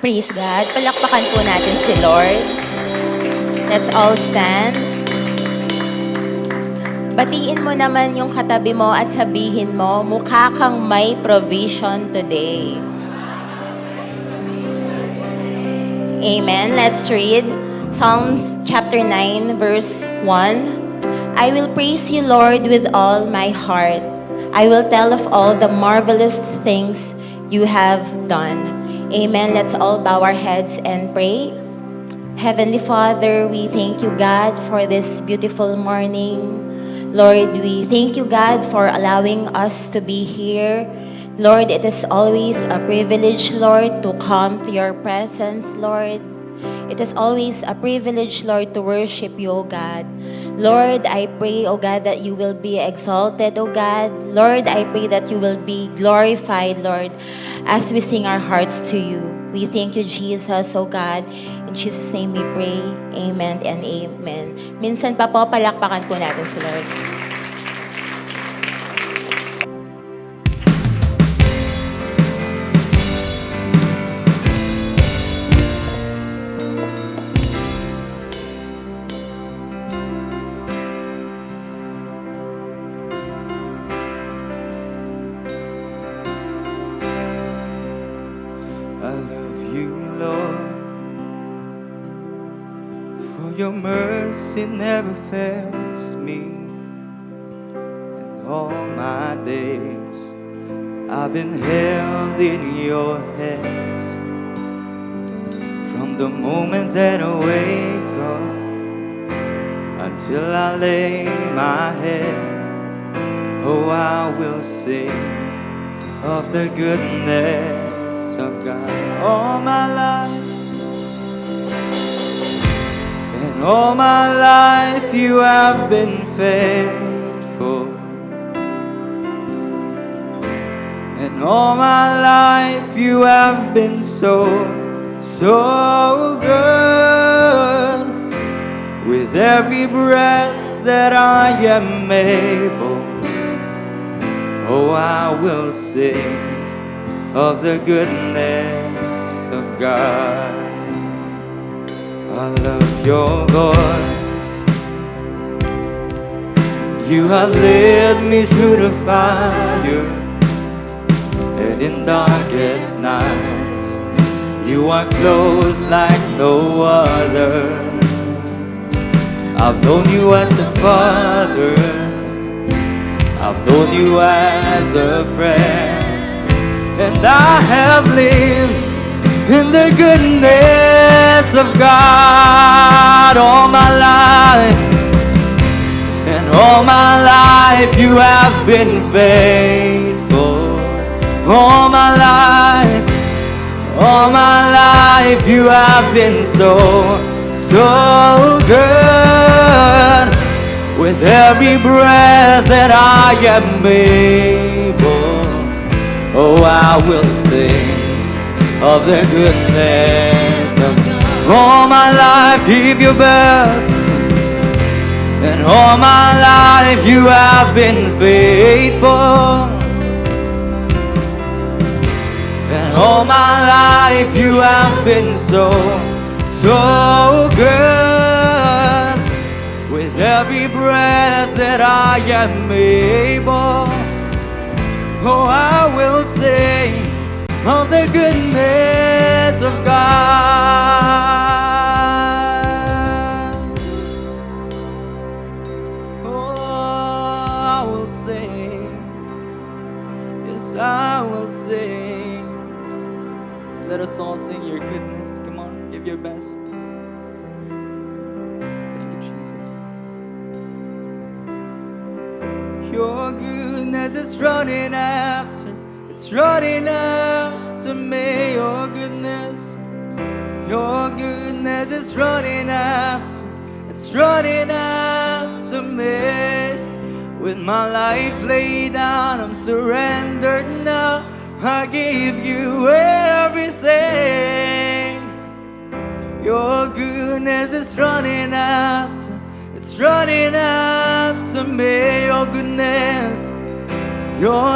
Praise God. Palakpakan po natin si Lord. Let's all stand. Batiin mo naman yung katabi mo at sabihin mo, mukha kang may provision today. Amen. Let's read Psalms chapter 9, verse 1. I will praise you, Lord, with all my heart. I will tell of all the marvelous things you have done. Amen. Let's all bow our heads and pray. Heavenly Father, we thank you, God, for this beautiful morning. Lord, we thank you, God, for allowing us to be here. Lord, it is always a privilege, Lord, to come to your presence, Lord. It is always a privilege, Lord, to worship you, O God. Lord, I pray, O God, that you will be exalted, O God. Lord, I pray that you will be glorified, Lord, as we sing our hearts to you. We thank you, Jesus, O God. In Jesus' name we pray. Amen and amen. Minsan pa po, palakpakan po natin si Lord. I love you, Lord, for your mercy never fails me. And all my days I've been held in your hands. From the moment that I wake up until I lay my head, oh, I will sing of the goodness of God all my life. And all my life you have been faithful. And all my life you have been so good. With every breath that I am able, oh, I will sing of the goodness of God. I love your voice. You have led me through the fire, and in darkest nights you are close like no other. I've known you as a father, I've known you as a friend, and I have lived in the goodness of God all my life. And all my life you have been faithful. All my life you have been so good. With every breath that I am able, oh, I will sing of the goodness of God. All my life give your best, and all my life you have been faithful. And all my life you have been so good. With every breath that I am able, oh, I will sing of the goodness of God. Oh, I will sing. Yes, I will sing. Let us all sing your goodness. Come on, give your best. Thank you, Jesus. Your goodness is running after, it's running after me. Your goodness is running after, it's running after me. With my life laid down, I'm surrendered now. I give you everything. Your goodness is running after, it's running after me. Your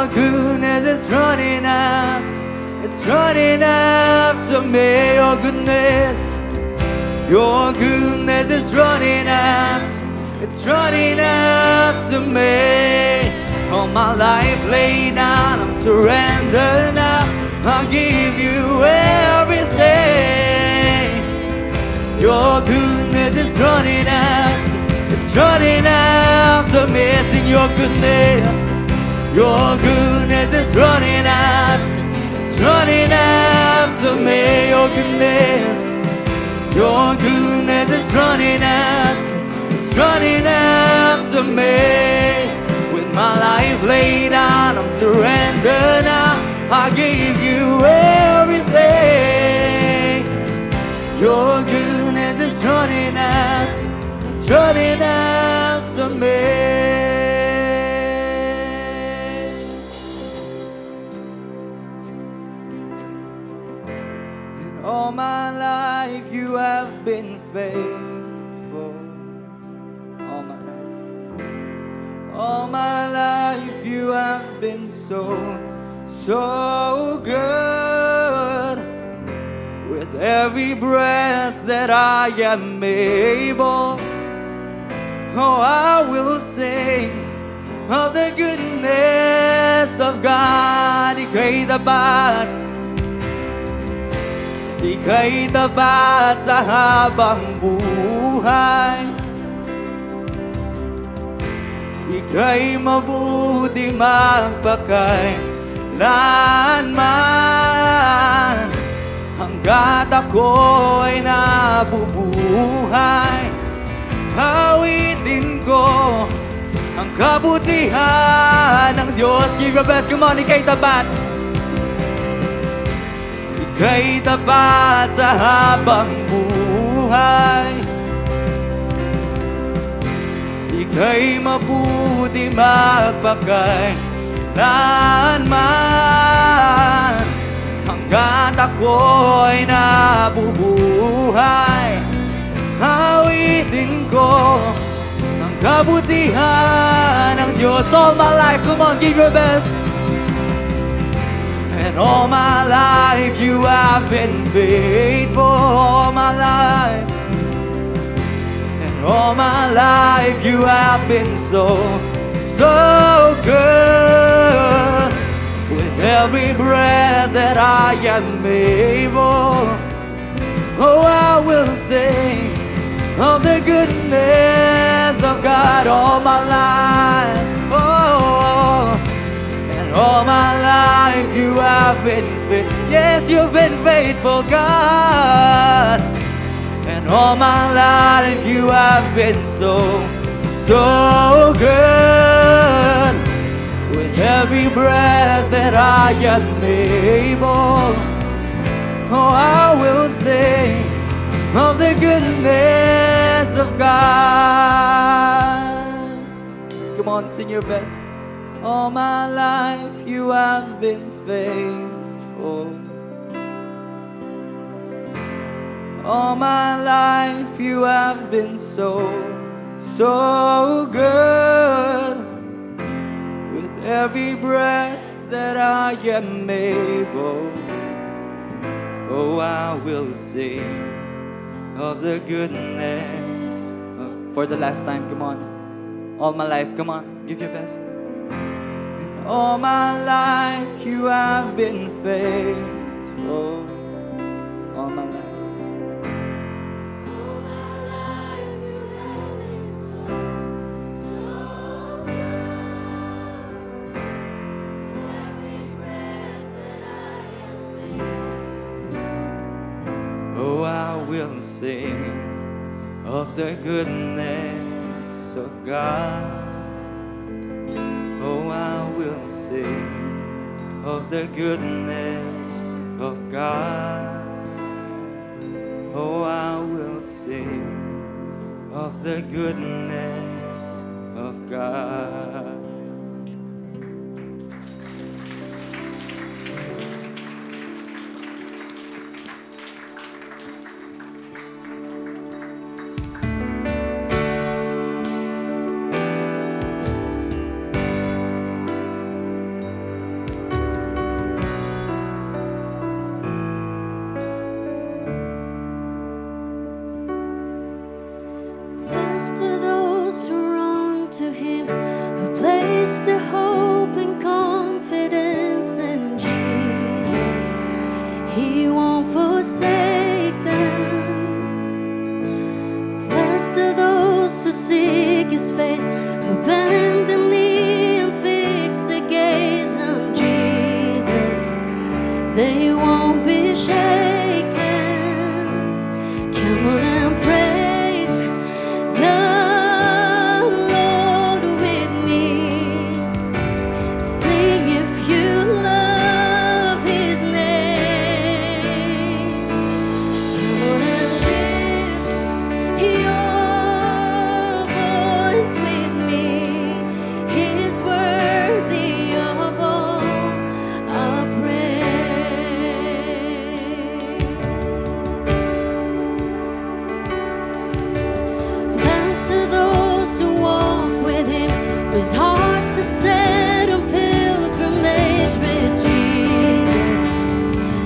goodness is running after, it's running after me. goodness. Your goodness is running out, it's running after me. All my life laid down, I'm surrendered now. I give you everything. Your goodness is running out, it's running after me. Sing your goodness. Your goodness is running out, it's running after me. Your goodness. Your goodness is running out, it's running after me. With my life laid down, I'm surrendered now. I give you everything. Your goodness is running out, it's running after me. All my life you have been faithful. All my life you have been so good. With every breath that I am able, oh, I will sing of the goodness of God. Ika'y tapat sa habang buhay. Ika'y mabuti magpakailanman, hanggat ako'y nabubuhay. Awitin ko ang kabutihan ng Diyos. Give your best, come on, ika'y tapat. Ika'y tapat sa habang buhay. Ika'y mabuti magpakailanman, hanggat ako'y nabubuhay. Awitin ko ang kabutihan ng Diyos. All my life, come on, give your best. And all my life you have been faithful. All my life. And all my life you have been so good. With every breath that I am able, oh, I will sing of the goodness of God. All my life, oh, and all my life you have been faithful. Yes, you've been faithful, God. And all my life you have been so good. With every breath that I am able, oh, I will sing of the goodness of God. Come on, sing your best. All my life you have been faithful. All my life you have been so good. With every breath that I am able, oh, I will sing of the goodness for the last time, come on. All my life, come on, give your best. All my life you have been faithful. All my life. Oh, I will sing of the goodness of God. Oh, I will sing of the goodness of God. Oh, I will sing of the goodness of God. those who seek His face, who bend the knee and fix the gaze on Jesus, they won't be shaken. Come on and praise the Lord with me. Sing if you love His name. Come on and lift your voice with me. He's worthy of all our praise. Blessed are those who walk with Him, whose hearts are set on pilgrimage with Jesus.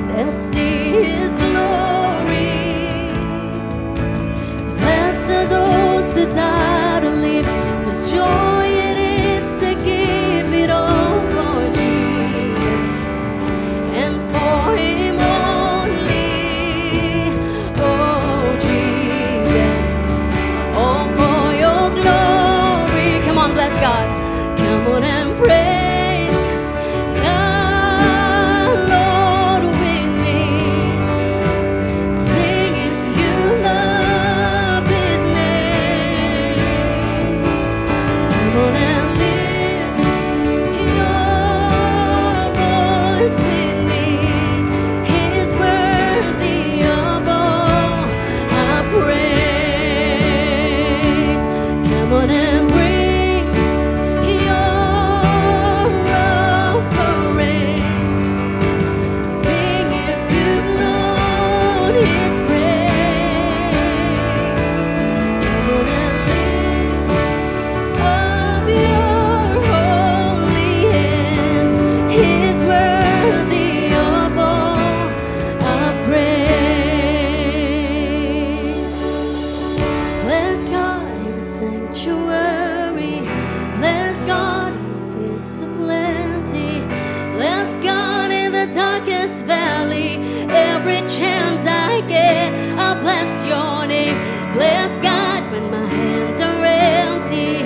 They'll see His glory. Blessed are those who die to live, whose joy it is to give it all for Jesus and for Him only. Oh Jesus, all for your glory. Come on, bless God. Come on and praise the Lord with me. Sing if you love His name. Come on and lift your voice with me. He's worthy of all our praise. Come on and bring your offering. Sing if you've known His grace. Come on and lift up your holy hands. He's worthy of all our praise. Bless God in the sanctuary. Bless God in the fields of plenty. Bless God in the darkest valley. Every chance I get, I'll bless your name. Bless God when my hands are empty.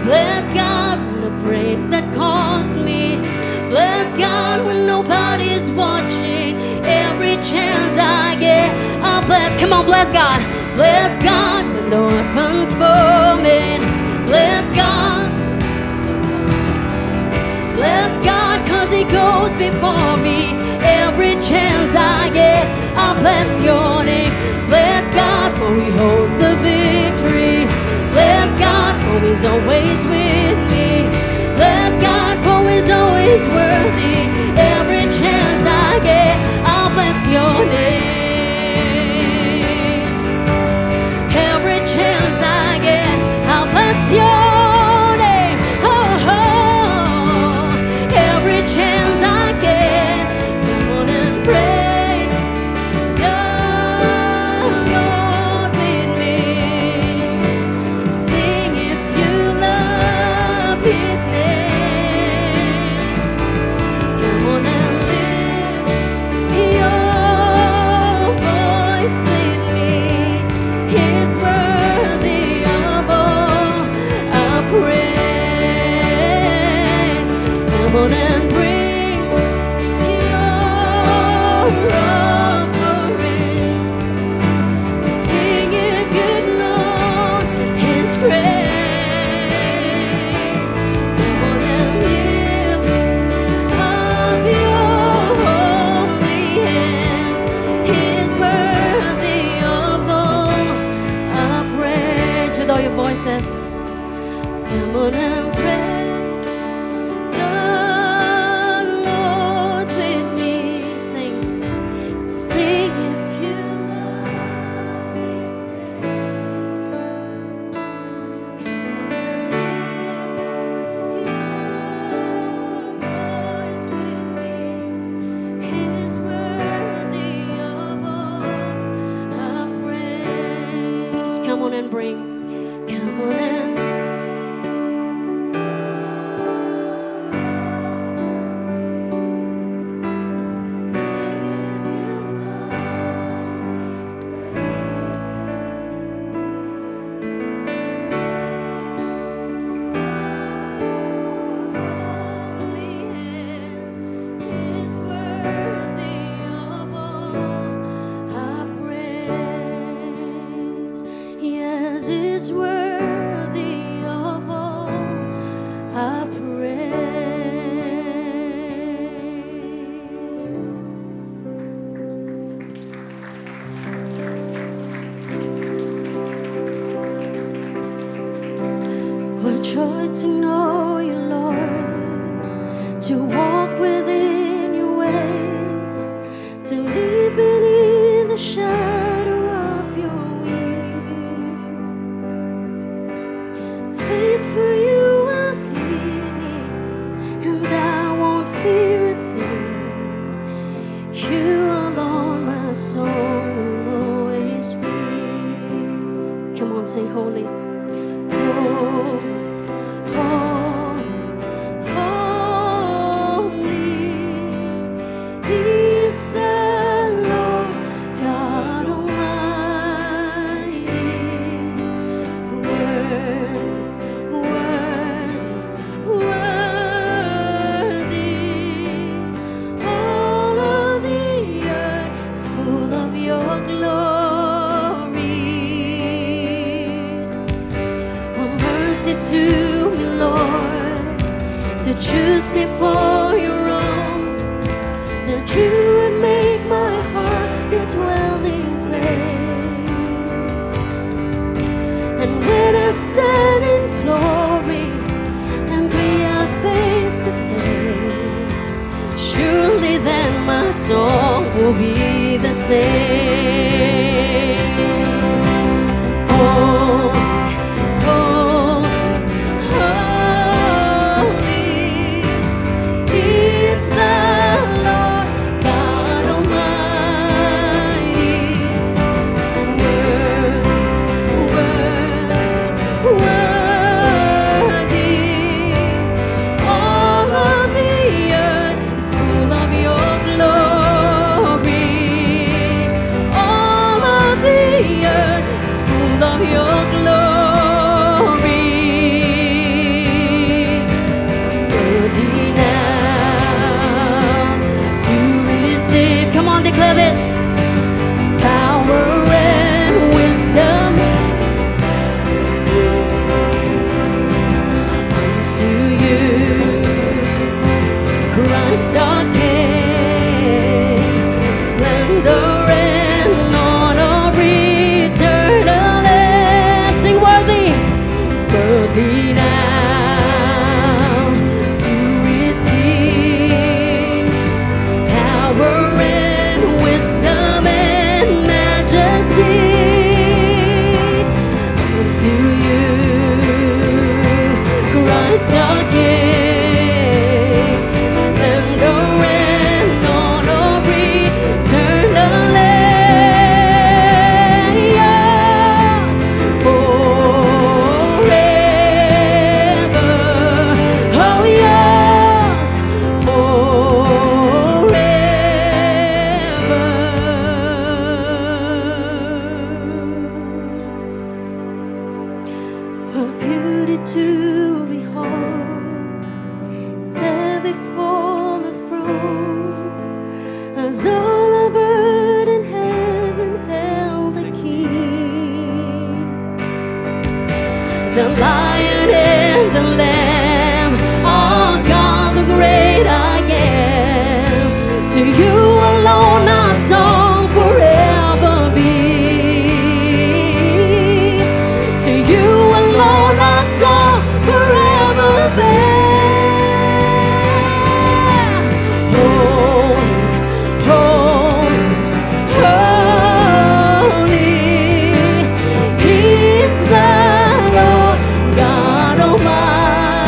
Bless God for the praise that caused me. Bless God when nobody's watching. Every chance I get, I'll bless. Come on, bless God. Bless God when the weapons forming. Bless God. Bless God, cause He goes before me. Every chance I get, I'll bless your name. Bless God, for He holds the victory. Bless God, for He's always with me. Bless God, for He's always worthy. Every chance I get, I'll bless your name. Every chance I get, I'll bless your name. Oh, oh. Every chance I get, come on and praise the Lord with me. Sing if you love His name. Come on and lift your voice with me. He's worthy of all our praise. Come on and bring your offering. Sing if you've known His grace. Come on and lift up your holy hands. He's worthy of all our praise. With all your voices, come on and praise the Lord with me. Sing, sing if you love His name. Come on and lift your voice with me. He's worthy of all our praise. Come on and bring. Come on and get to know you, Lord, to walk within your ways, to live beneath the shadow of your wing. Faith for you will lead me, and I won't fear a thing. You alone, my soul will always be. Come on, say holy. Oh, oh, holy is the Lord God Almighty. Worthy. All of the earth is full of your glory. Mercy to me, Lord, to choose me for your own, that you would make my heart your dwelling place. And when I stand in glory and we are face to face, surely then my song will be the same. Oh, declare this. Power and wisdom unto you, Christ our King. Splendor and honor eternal, sing worthy, worthy now to receive power and wisdom and majesty unto you, Christ our King. Splendor and honor eternally yours forever. Oh, yours forever. A beauty to behold, there before the throne, as all of earth and heaven held the King. The Lion and the Lamb, our God, the great I am. To you alone our song forever be. To you alone our song forever be. Holy is the Lord God Almighty.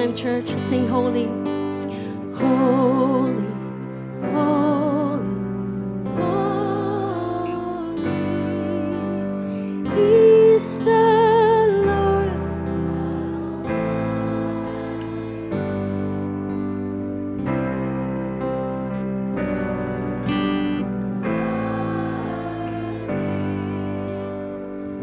time, church. Sing holy. Holy, holy, holy is the Lord.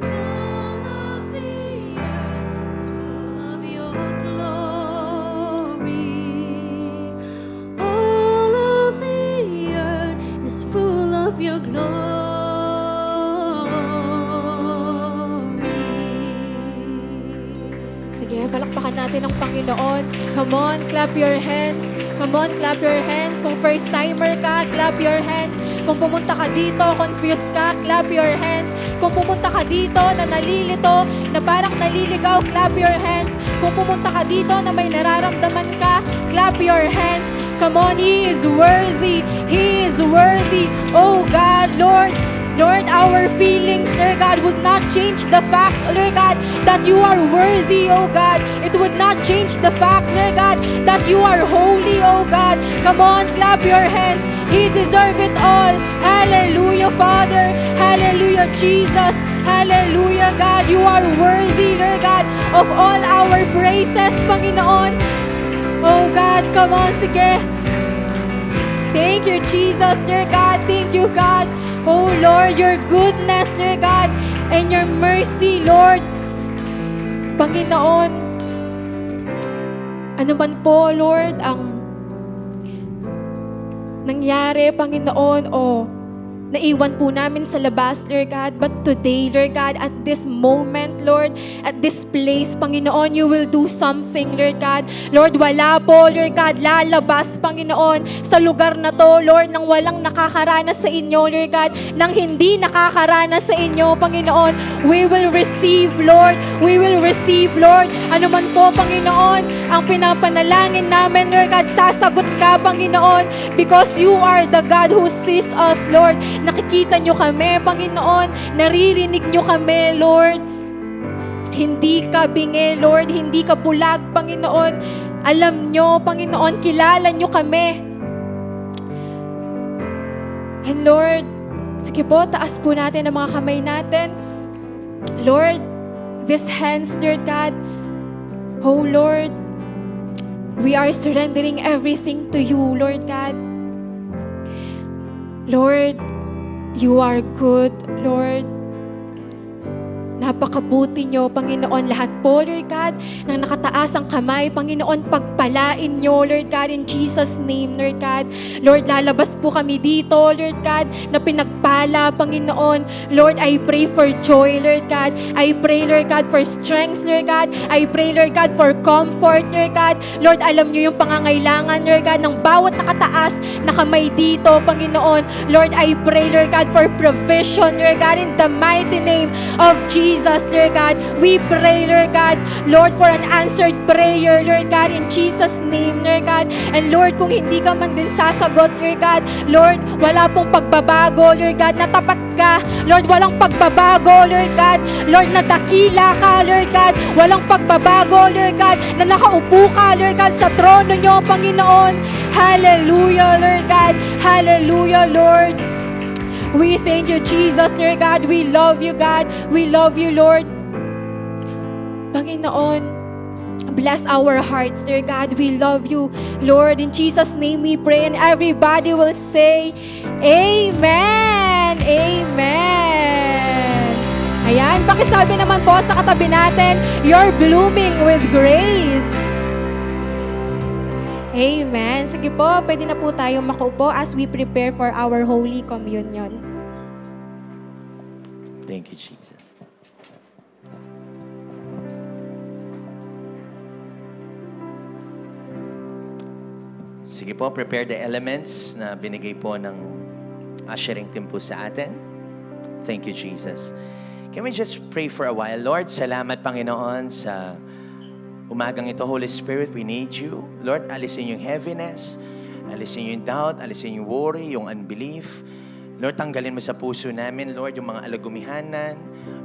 All of the earth is full of your glory. All of the earth is full of your glory. Sige, palakpakan natin ang Panginoon. Come on, clap your hands. Come on, clap your hands. Kung first timer ka, clap your hands. Kung pumunta ka dito, confused ka, clap your hands. Kung pumunta ka dito na nalilito, na parang naliligaw, clap your hands. Kung pumunta ka dito na may nararamdaman ka, clap your hands. Come on, He is worthy. He is worthy. Oh God, Lord, Lord, our feelings, Lord God, would not change the fact, Lord God, that you are worthy, oh God. It would not change the fact, Lord God, that you are holy, oh God. Come on, clap your hands. He deserves it all. Hallelujah, Father. Hallelujah, Jesus. Hallelujah, God. You are worthy, Lord God, of all our praises, Panginoon. Oh God, come on, sige. Thank you, Jesus, Lord God. Thank you, God. Oh Lord, your goodness, Lord God, and your mercy, Lord. Panginoon, ano man po, Lord, ang nangyari, Panginoon, naiwan po namin sa labas, Lord God. But today, Lord God, at this moment, Lord, at this place, Panginoon, you will do something, Lord God. Lord, wala po, Lord God, lalabas, Panginoon, sa lugar na to, Lord, nang walang nakakaranas sa inyo, Lord God, nang hindi nakakaranas sa inyo, Panginoon. We will receive, Lord. We will receive, Lord. Ano man po, Panginoon, ang pinapanalangin namin, Lord God, sasagot ka, Panginoon, because you are the God who sees us, Lord. Nakikita nyo kami, Panginoon. Naririnig nyo kami, Lord. Hindi ka bingi, Lord. Hindi ka bulag, Panginoon. Alam nyo, Panginoon, kilala nyo kami. And Lord, sige po, taas po natin ang mga kamay natin. Lord, these hands, Lord God. Oh Lord, we are surrendering everything to you, Lord God. Lord, you are good, Lord. Napakabuti nyo, Panginoon. Lahat po, Lord God, nang nakataas ang kamay, Panginoon, pagpalain nyo, Lord God, in Jesus' name, Lord God. Lord, lalabas po kami dito, Lord God, na pinagpala, Panginoon. Lord, I pray for joy, Lord God. I pray, Lord God, for strength, Lord God. I pray, Lord God, for comfort, Lord God. Lord, alam nyo yung pangangailangan, Lord God, ng bawat nakataas na kamay dito, Panginoon. Lord, I pray, Lord God, for provision, Lord God, in the mighty name of Jesus, Lord God. We pray, Lord God, Lord, for an answered prayer, Lord God, in Jesus' name, Lord God. And Lord, kung hindi ka man din sasagot, Lord God, Lord, wala pong pagbabago, Lord God, natapat ka. Lord, walang pagbabago, Lord God. Lord, nadakila ka, Lord God. Walang pagbabago, Lord God, na nakaupo ka, Lord God, sa trono nyo, Panginoon. Hallelujah, Lord God. Hallelujah, Lord. We thank you, Jesus, Lord God. We love you, God. We love you, Lord. Panginoon, bless our hearts, Lord God. We love you, Lord. In Jesus' name we pray, and everybody will say, Amen! Amen! Ayan, pakisabi naman po sa katabi natin, you're blooming with grace. Amen. Sige po, pwede na po tayong makaupo as we prepare for our Holy Communion. Thank you, Jesus. Sige po, prepare the elements na binigay po ng ushering team po sa atin. Thank you, Jesus. Can we just pray for a while? Lord, salamat, Panginoon, sa umagang ito. Holy Spirit, we need you. Lord, alisin yung heaviness, alisin yung doubt, alisin yung worry, yung unbelief. Lord, tanggalin mo sa puso namin, Lord, yung mga alagumihanan,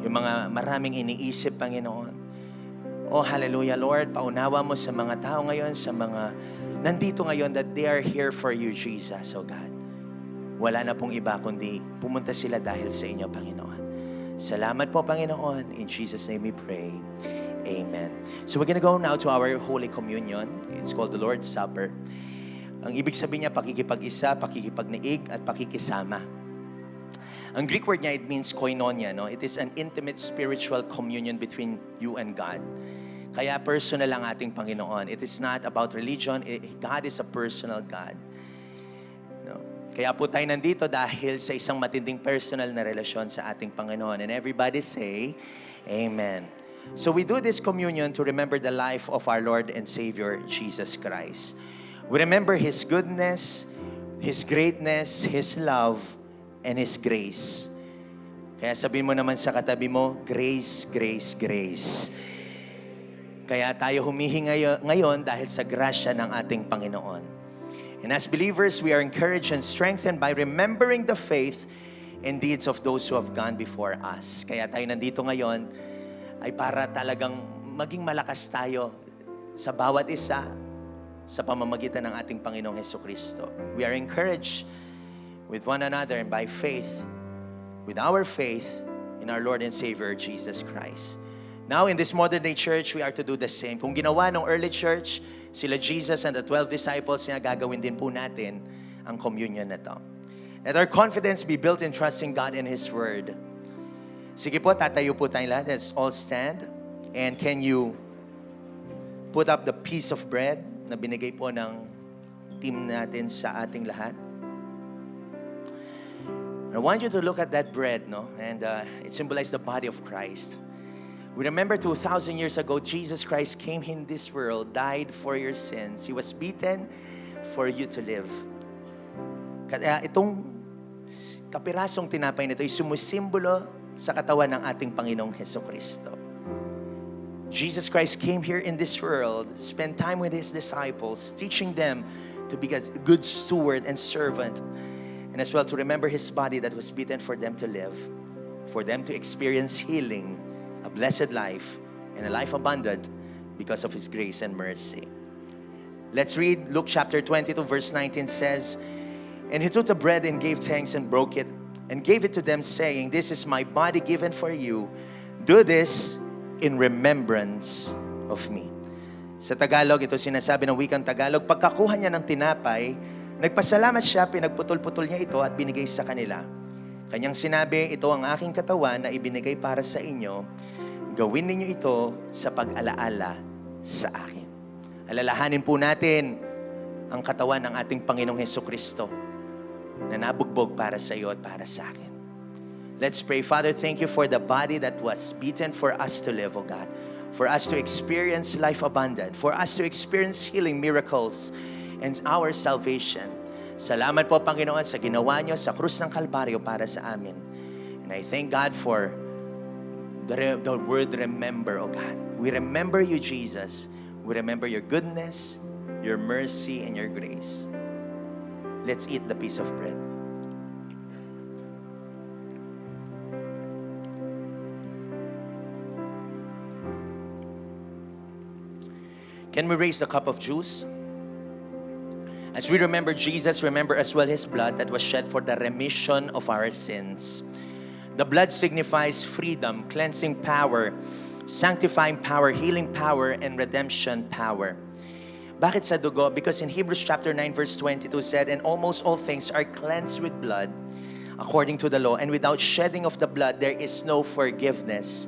yung mga maraming iniisip, Panginoon. Oh, hallelujah, Lord. Paunawa mo sa mga tao ngayon, sa mga nandito ngayon, that they are here for you, Jesus, oh God. Wala na pong iba kundi pumunta sila dahil sa inyo, Panginoon. Salamat po, Panginoon. In Jesus' name we pray. Amen. So we're gonna go now to our Holy Communion. It's called the Lord's Supper. Ang ibig sabihin niya, pakikipag-isa, pakikipag-niig, at pakikisama. Ang Greek word niya, it means koinonia. No? It is an intimate spiritual communion between you and God. Kaya personal ang ating Panginoon. It is not about religion. God is a personal God. No? Kaya po tayo nandito dahil sa isang matinding personal na relasyon sa ating Panginoon. And everybody say, Amen. So we do this communion to remember the life of our Lord and Savior, Jesus Christ. We remember His goodness, His greatness, His love, and His grace. Kaya sabihin mo naman sa katabi mo, grace, grace, grace. Kaya tayo humihingi ngayon dahil sa grasya ng ating Panginoon. And as believers, we are encouraged and strengthened by remembering the faith and deeds of those who have gone before us. Kaya tayo nandito ngayon ay para talagang maging malakas tayo sa bawat isa sa pamamagitan ng ating Panginoong Hesukristo. We are encouraged with one another and by faith, with our faith in our Lord and Savior, Jesus Christ. Now, in this modern day church, we are to do the same. Kung ginawa ng early church, sila Jesus and the 12 disciples, niya gagawin din po natin ang communion na to. Let our confidence be built in trusting God and His Word. Sige po, tatayo po tayo lahat. Let's all stand. And can you put up the piece of bread na binigay po ng team natin sa ating lahat? I want you to look at that bread, no? And it symbolizes the body of Christ. We remember 2,000 years ago, Jesus Christ came in this world, died for your sins. He was beaten for you to live. Kaya itong kapirasong tinapay nito ay sumisimbolo sa katawan ng ating Panginoong Hesukristo. Jesus Christ came here in this world, spent time with His disciples, teaching them to be a good steward and servant, and as well to remember His body that was beaten for them to live, for them to experience healing, a blessed life, and a life abundant because of His grace and mercy. Let's read Luke chapter 22, verse 19 says, And He took the bread and gave thanks and broke it and gave it to them, saying, This is my body given for you. Do this in remembrance of me. Sa Tagalog, ito sinasabi ng wikang Tagalog, pagkakuha niya ng tinapay, nagpasalamat siya, pinagputol-putol niya ito at binigay sa kanila. Kanyang sinabi, ito ang aking katawan na ibinigay para sa inyo. Gawin ninyo ito sa pag-alaala sa akin. Alalahanin po natin ang katawan ng ating Panginoong Hesukristo na nabugbog para sa iyo at para sa akin. Let's pray. Father, thank you for the body that was beaten for us to live, O God. For us to experience life abundant. For us to experience healing miracles and our salvation. Salamat po, Panginoon, sa ginawa niyo sa krus ng Kalbaryo para sa amin. And I thank God for the word remember, O God. We remember you, Jesus. We remember your goodness, your mercy, and your grace. Let's eat the piece of bread. Can we raise the cup of juice? As we remember Jesus, remember as well His blood that was shed for the remission of our sins. The blood signifies freedom, cleansing power, sanctifying power, healing power, and redemption power. Bakit sa dugo? Because in Hebrews chapter 9 verse 22 said, And almost all things are cleansed with blood according to the law, and without shedding of the blood, there is no forgiveness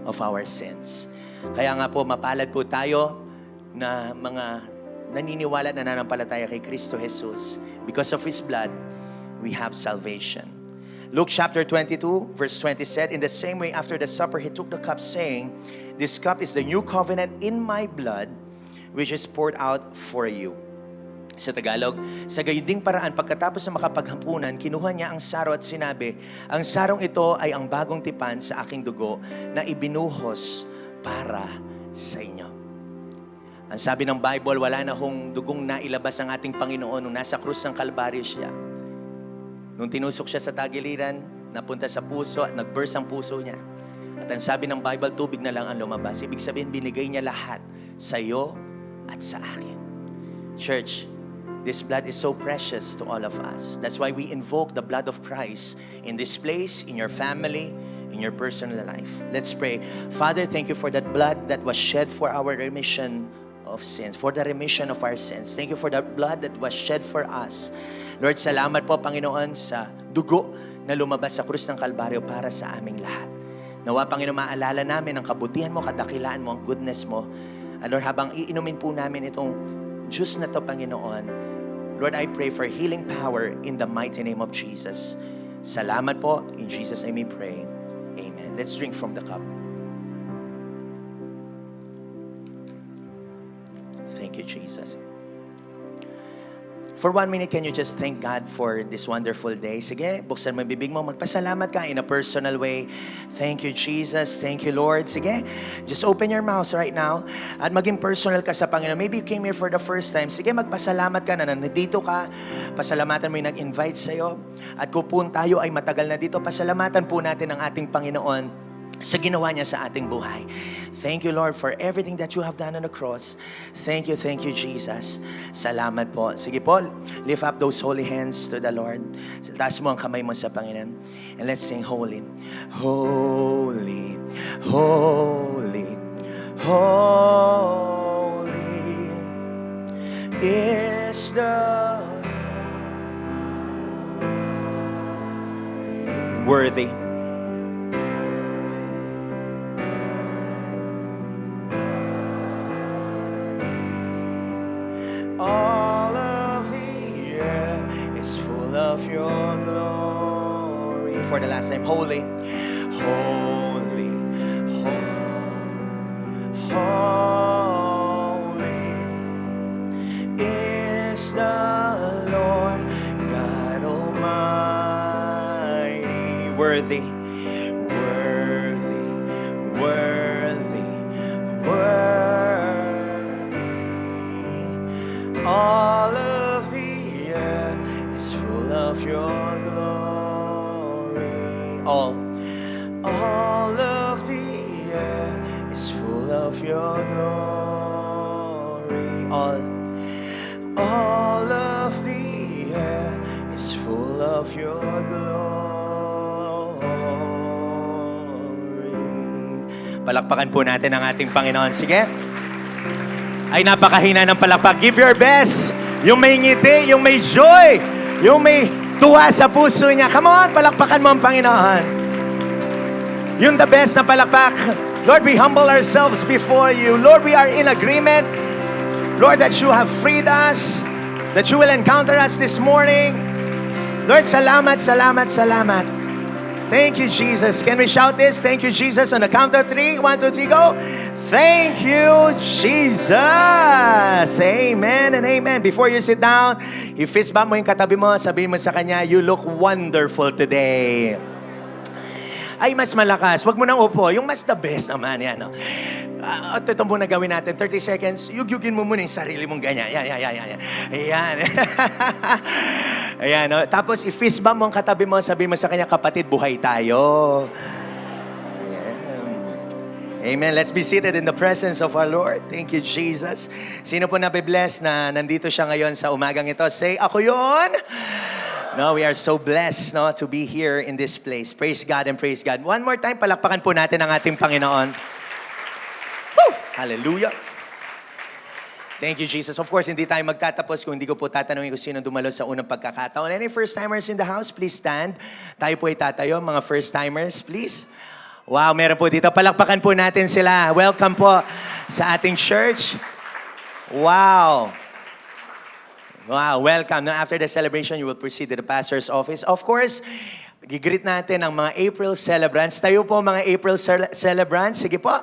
of our sins. Kaya nga po, mapalad po tayo na mga naniniwala at nananampalataya kay Kristo Jesus. Because of His blood, we have salvation. Luke chapter 22, verse 20 said, In the same way, after the supper, He took the cup, saying, This cup is the new covenant in my blood, which is poured out for you. Sa Tagalog, sa gayon ding paraan, pagkatapos na makapaghampunan, kinuha niya ang saro at sinabi, Ang sarong ito ay ang bagong tipan sa aking dugo na ibinuhos para sa inyo. Ang sabi ng Bible, wala na hong dugong nailabas ang ating Panginoon nung nasa krus ng Kalbaryo siya. Nung tinusok siya sa tagiliran, napunta sa puso at nag-burst ang puso niya. At At ang sabi ng Bible, tubig na lang ang lumabas. Ibig sabihin, binigay niya lahat sa iyo at sa akin. Church, this blood is so precious to all of us. That's why we invoke the blood of Christ in this place, in your family, in your personal life. Let's pray. Father, thank you for that blood that was shed for our remission of sins, for the remission of our sins. Thank you for that blood that was shed for us. Lord, salamat po, Panginoon, sa dugo na lumabas sa krus ng Kalbaryo para sa aming lahat. Nawa, Panginoon, maalala namin ang kabutihan mo, kadakilaan mo, ang goodness mo. And Lord, habang iinumin po namin itong juice na to, Panginoon, Lord, I pray for healing power in the mighty name of Jesus. Salamat po. In Jesus' name we pray. Amen. Let's drink from the cup. Thank you, Jesus. For 1 minute, can you just thank God for this wonderful day? Sige, buksan mo yung bibig mo. Magpasalamat ka in a personal way. Thank you, Jesus. Thank you, Lord. Sige, just open your mouth right now at maging personal ka sa Panginoon. Maybe you came here for the first time. Sige, magpasalamat ka na nandito ka. Pasalamatan mo yung nag-invite sa'yo. At kung po tayo ay matagal na dito, pasalamatan po natin ang ating Panginoon sa ginawa niya sa ating buhay. Thank you, Lord, for everything that you have done on the cross. Thank you, Jesus. Salamat po. Sige po, lift up those holy hands to the Lord. Taas mo ang kamay mo sa Panginoon. And let's sing holy. Holy, holy, holy is the worthy. All of the earth is full of your glory. For the last time, holy, holy, holy is the Lord God Almighty. Worthy, worthy, worthy, worthy. All of the earth is full of your glory. All of the earth is full of your glory. All of the earth is full of your glory. Palakpakan po natin ang ating Panginoon. Sige. Ay napakahina ng palakpak. Give your best. Yung may ngiti, yung may joy, yung may tuwa sa puso niya. Come on, palakpakan mo ang Panginoon. Yung the best na palakpak. Lord, we humble ourselves before you. Lord, we are in agreement. Lord, that you have freed us, that you will encounter us this morning. Lord, salamat, salamat, salamat. Thank you, Jesus. Can we shout this? Thank you, Jesus. On the count of 3. 1, 2, 3, go. Thank you, Jesus. Amen and amen. Before you sit down, i-fist bump mo yung katabi mo, sabihin mo sa kanya, you look wonderful today. Ay, mas malakas. Huwag mo nang upo. Yung mas the best naman. Yan, no? At ito muna gawin natin. 30 seconds. Yugyugin mo muna yung sarili mong ganyan. Yan. Ayan. Ayan, no? Tapos, i-fist bump mo ang katabi mo, sabihin mo sa kanya, kapatid, buhay tayo. Amen. Let's be seated in the presence of our Lord. Thank you, Jesus. Sino po nabibless na nandito siya ngayon sa umagang ito? Say, ako yun. No, we are so blessed, no, to be here in this place. Praise God and praise God. One more time, palakpakan po natin ang ating Panginoon. Woo! Hallelujah. Thank you, Jesus. Of course, hindi tayo magtatapos kung hindi ko po tatanungin kung sino dumalo sa unang pagkakataon. Any first-timers in the house, please stand. Tayo po ay tatayo. Mga first-timers, please. Wow, meron po dito. Palakpakan po natin sila. Welcome po sa ating church. Wow. Wow, welcome. Now, after the celebration, you will proceed to the pastor's office. Of course, gigreet natin ang mga April celebrants. Tayo po mga April celebrants. Sige po.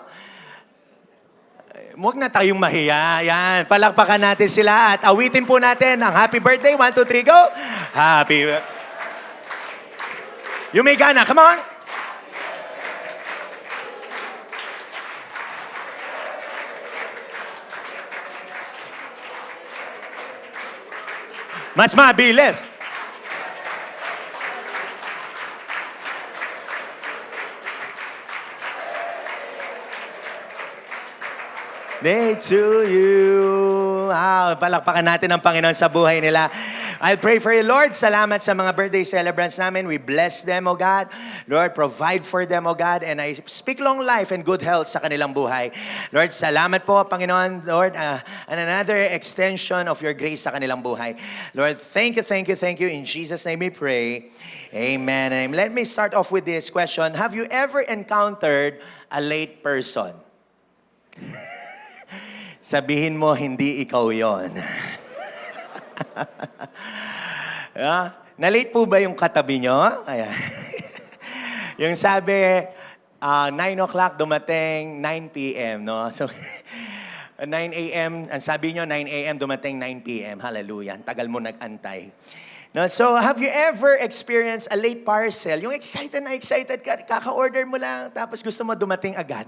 Huwag na tayong mahiya. Yan. Palakpakan natin sila at awitin po natin ang happy birthday. 1, 2, 3, go. Happy. You may gana. Come on. Mas mabilis. day to you. Palakpakan natin ang Panginoon sa buhay nila. I pray for you, Lord. Salamat sa mga birthday celebrants namin. We bless them, O God. Lord, provide for them, O God. And I speak long life and good health sa kanilang buhay. Lord, salamat po, Panginoon. Lord, and another extension of your grace sa kanilang buhay. Lord, thank you, thank you, thank you. In Jesus' name we pray. Amen. And let me start off with this question. Have you ever encountered a late person? Sabihin mo, hindi ikaw yon. Na-late po ba yung katabi nyo? Ayan. Yung sabi, 9 o'clock dumating, 9 p.m., no? So, 9 a.m., ang sabi nyo, 9 a.m. dumating, 9 p.m. Hallelujah. Ang tagal mo nag-antay. No, so, have you ever experienced a late parcel? Yung excited na excited ka, kaka-order mo lang, tapos gusto mo dumating agad.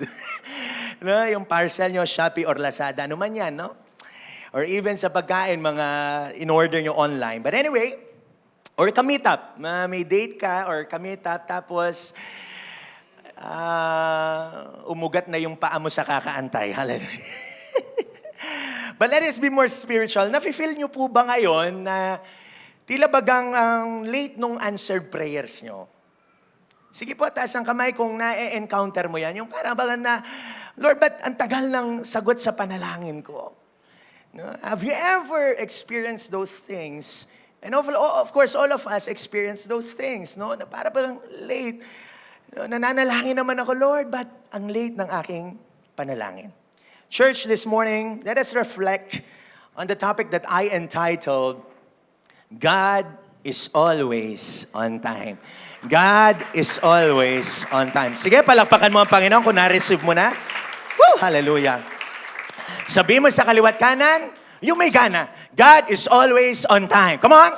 No, yung parcel nyo, Shopee or Lazada, ano man yan, no? Or even sa pagkain, mga in-order nyo online. But anyway, or ka-meetup. May date ka or ka-meetup, tapos umugat na yung paa mo sa kakaantay. Hallelujah. But let us be more spiritual. Nafe-feel nyo po ba ngayon na tila bagang late nung answered prayers nyo? Sige po, taas ang kamay kung na-encounter mo yan. Yung parang baga na, Lord, ba't ang tagal ng sagot sa panalangin ko? No? Have you ever experienced those things? And of course, all of us experience those things. No? Na para bang late. No? Nananalangin naman ako, Lord, ba't ang late ng aking panalangin? Church, this morning, let us reflect on the topic that I entitled, God is always on time. God is always on time. Sige, palakpakan mo ang Panginoon kung na-receive mo na. Woo! Hallelujah. Sabi mo sa kaliwat kanan, yung may gana, God is always on time. Come on!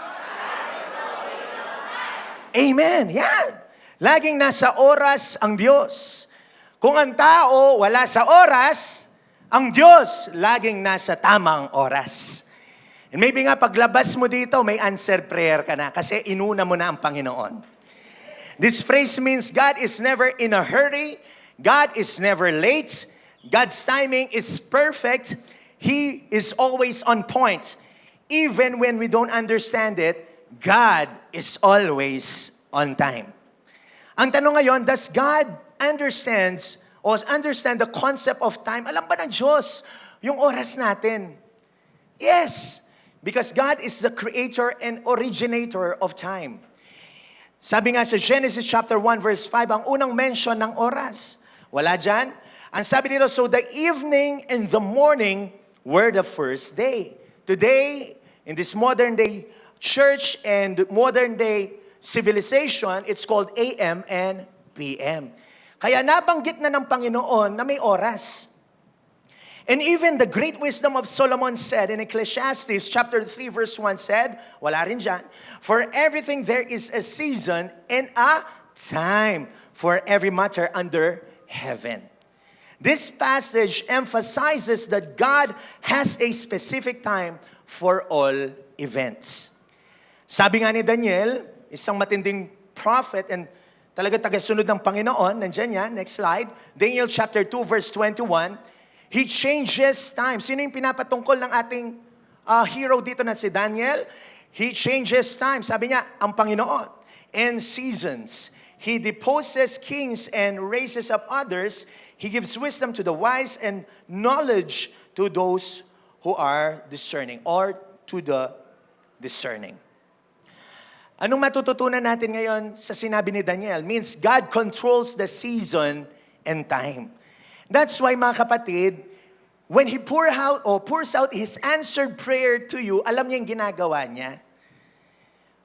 Amen. Yan. Laging nasa oras ang Diyos. Kung ang tao wala sa oras, ang Diyos laging nasa tamang oras. And maybe nga paglabas mo dito, may answered prayer ka na kasi inuna mo na ang Panginoon. This phrase means God is never in a hurry. God is never late. God's timing is perfect. He is always on point. Even when we don't understand it, God is always on time. Ang tanong ngayon, does God understand the concept of time? Alam ba ng Diyos yung oras natin? Yes, because God is the creator and originator of time. Sabi nga sa Genesis chapter 1 verse 5, ang unang mention ng oras. Wala dyan. Ang sabi dito, so the evening and the morning were the first day. Today, in this modern day church and modern day civilization, it's called AM and PM. Kaya nabanggit na ng Panginoon na may oras. And even the great wisdom of Solomon said in Ecclesiastes chapter 3 verse 1 said, wala rin dyan, for everything there is a season and a time for every matter under heaven. This passage emphasizes that God has a specific time for all events. Sabi nga ni Daniel, isang matinding prophet and talaga tagasunod ng Panginoon, nandyan yan, next slide, Daniel chapter 2 verse 21, He changes time. Sino yung pinapatungkol ng ating hero dito na si Daniel? He changes time. Sabi niya, ang Panginoon. And seasons. He deposes kings and raises up others. He gives wisdom to the wise and knowledge to those who are discerning or to the discerning. Anong matututunan natin ngayon sa sinabi ni Daniel? Means God controls the season and time. That's why mga kapatid, when He pours out His answered prayer to you, alam niya yung ginagawa niya.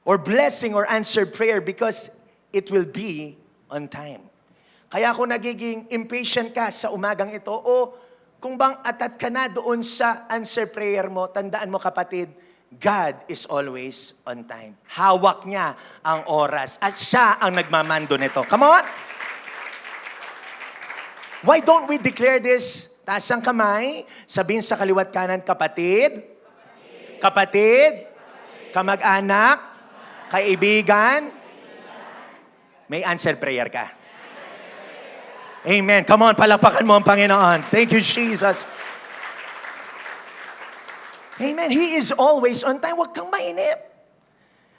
Or blessing or answered prayer because it will be on time. Kaya kung nagiging impatient ka sa umagang ito o kung bang atat ka na doon sa answered prayer mo, tandaan mo kapatid, God is always on time. Hawak niya ang oras at siya ang nagmamando nito. Come on! Why don't we declare this? Taas ang kamay, sabihin sa kaliwat kanan, kapatid, kamag-anak, kaibigan, may answered prayer ka. Amen. Come on, palakpakan mo ang Panginoon. Thank you, Jesus. Amen. He is always on time. Huwag kang mainip.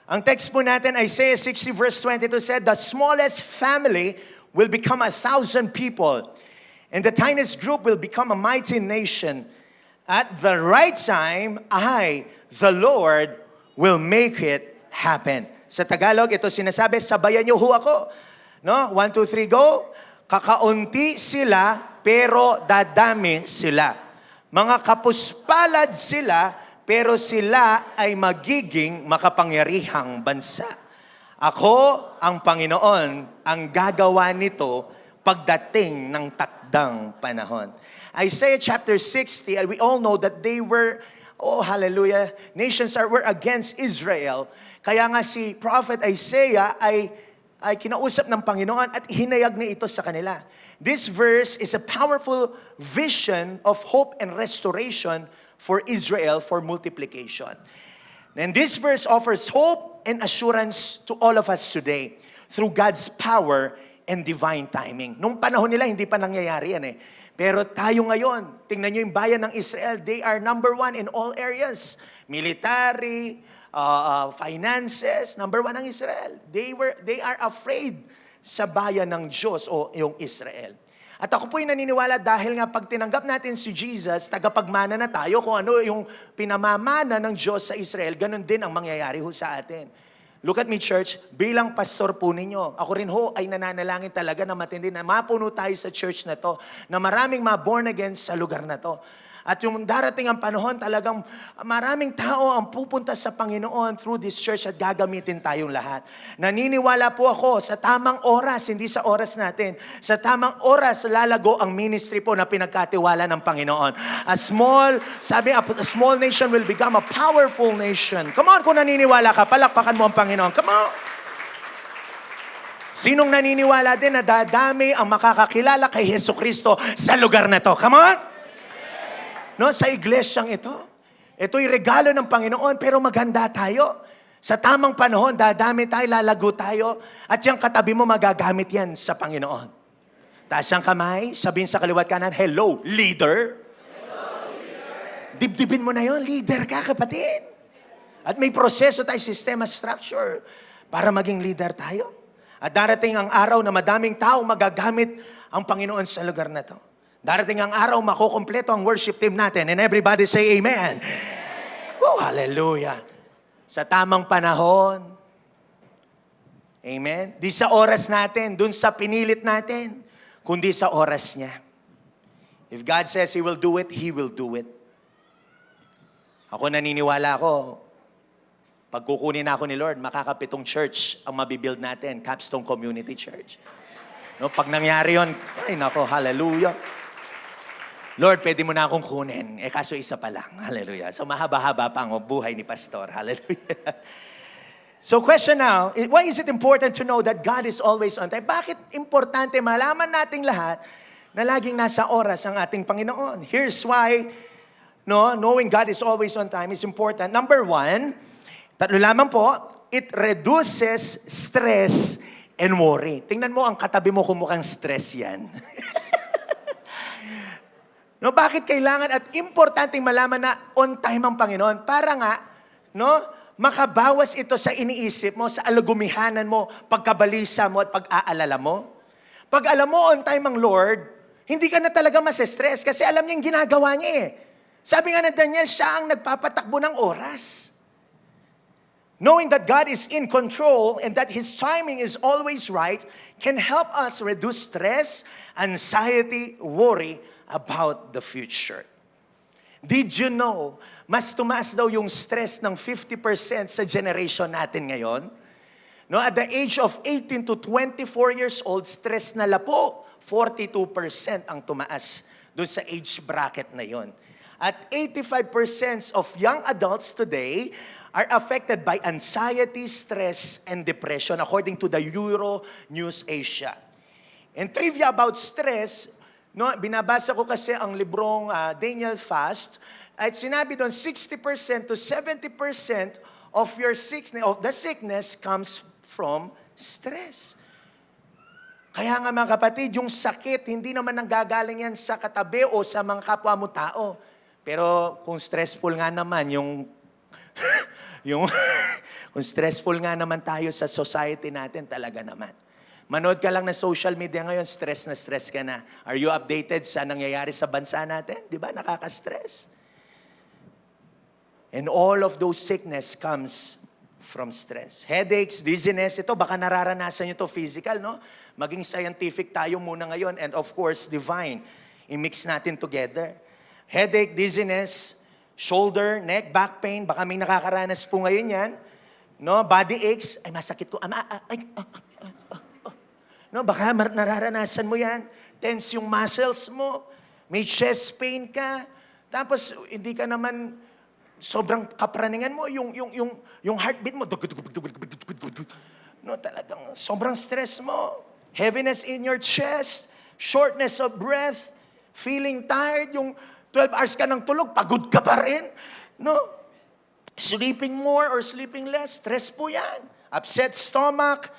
Ang text po natin, Isaiah 60 verse 22 said, the smallest family will become 1,000 people, and the tiniest group will become a mighty nation. At the right time, I, the Lord, will make it happen. Sa Tagalog, ito sinasabi, sabayan niyo ho ako. No? 1, 2, 3, go. Kakaunti sila, pero dadami sila. Mga kapuspalad sila, pero sila ay magiging makapangyarihang bansa. Ako, ang Panginoon, ang gagawa nito pagdating ng takdang panahon. Isaiah chapter 60, and we all know that they were, oh hallelujah, nations were against Israel. Kaya nga si Prophet Isaiah ay kinausap ng Panginoon at hinayag niya ito sa kanila. This verse is a powerful vision of hope and restoration for Israel for multiplication. And this verse offers hope and assurance to all of us today through God's power and divine timing. Nung panahon nila, hindi pa nangyayari yan eh. Pero tayo ngayon, tingnan nyo yung bayan ng Israel, they are number one in all areas. Military, finances, number one ang Israel. They are afraid sa bayan ng Diyos o yung Israel. At ako po'y naniniwala dahil nga pag tinanggap natin si Jesus, tagapagmana na tayo kung ano yung pinamamana ng Diyos sa Israel, ganun din ang mangyayari ho sa atin. Look at me, church, bilang pastor po ninyo, ako rin ho ay nananalangin talaga na matindi na mapuno tayo sa church na to, na maraming ma-born again sa lugar na to. At yung darating ang panahon, talagang maraming tao ang pupunta sa Panginoon through this church at gagamitin tayong lahat. Naniniwala po ako sa tamang oras, hindi sa oras natin. Sa tamang oras, lalago ang ministry po na pinagkatiwala ng Panginoon. A small nation will become a powerful nation. Come on, kung naniniwala ka, palakpakan mo ang Panginoon. Come on! Sinong naniniwala din na dadami ang makakakilala kay Jesucristo sa lugar na to? Come on! No, sa iglesyang ito. Ito'y regalo ng Panginoon, pero maganda tayo. Sa tamang panahon, dadami tayo, lalago tayo, at yung katabi mo, magagamit yan sa Panginoon. Taas ang kamay, sabihin sa kaliwat kanan, hello, leader. Hello, leader. Dibdibin mo na yon, leader ka, kapatid. At may proseso tayo, sistema, structure, para maging leader tayo. At darating ang araw na madaming tao magagamit ang Panginoon sa lugar na to. Darating ang araw, makukompleto ang worship team natin. And everybody say amen. Oh, hallelujah. Sa tamang panahon. Amen. Di sa oras natin, dun sa pinilit natin, kundi sa oras niya. If God says He will do it, He will do it. Ako naniniwala ako, pag kukunin ako ni Lord, makakapitong church ang mabibuild natin, Capstone Community Church. No, pag nangyari yun, ay nako, hallelujah. Lord, pwede mo na akong kunin. Kaso isa pa lang. Hallelujah. So mahaba-haba pa ang buhay ni Pastor. Hallelujah. So question now, why is it important to know that God is always on time? Bakit importante malaman nating lahat na laging nasa oras ang ating Panginoon? Here's why, knowing God is always on time is important. Number 1, tatlo lamang po, it reduces stress and worry. Tingnan mo ang katabi mo kung mukhang stress yan. No, bakit kailangan at importanteng malaman na on time ang Panginoon? Para nga, makabawas ito sa iniisip mo, sa alagumihanan mo, pagkabalisa mo at pag-aalala mo. Pag alam mo on time ang Lord, hindi ka na talaga mas-stress kasi alam niya yung ginagawa niya eh. Sabi nga na Daniel, siya ang nagpapatakbo ng oras. Knowing that God is in control and that His timing is always right can help us reduce stress, anxiety, worry, about the future. Did you know, mas tumaas daw yung stress ng 50% sa generation natin ngayon? No, at the age of 18 to 24 years old, stress na po, 42% ang tumaas doon sa age bracket na yon. At 85% of young adults today are affected by anxiety, stress, and depression according to the Euro News Asia. And trivia about stress, binabasa ko kasi ang librong Daniel Fast, at sinabi doon 60% to 70% of the sickness comes from stress. Kaya nga mga kapatid, yung sakit, hindi naman nanggagaling yan sa katabi o sa mga kapwa mo tao. Pero kung stressful nga naman yung kung stressful nga naman tayo sa society natin, talaga naman. Manood ka lang ng social media ngayon, stress na stress ka na. Are you updated sa nangyayari sa bansa natin? Di ba? Nakaka-stress. And all of those sickness comes from stress. Headaches, dizziness, ito baka nararanasan nyo to physical, no? Maging scientific tayo muna ngayon, and of course, divine. I-mix natin together. Headache, dizziness, shoulder, neck, back pain, baka may nakakaranas po ngayon yan. No? Body aches, ay masakit ko. No, baka nararanasan mo yan. Tense yung muscles mo. May chest pain ka. Tapos hindi ka naman sobrang kapraningan mo, yung heartbeat mo, no, talagang sobrang stress mo. Heaviness in your chest, shortness of breath, feeling tired, yung 12 hours ka ng tulog, pagod ka pa rin. No? Sleeping more or sleeping less, stress po yan. Upset stomach,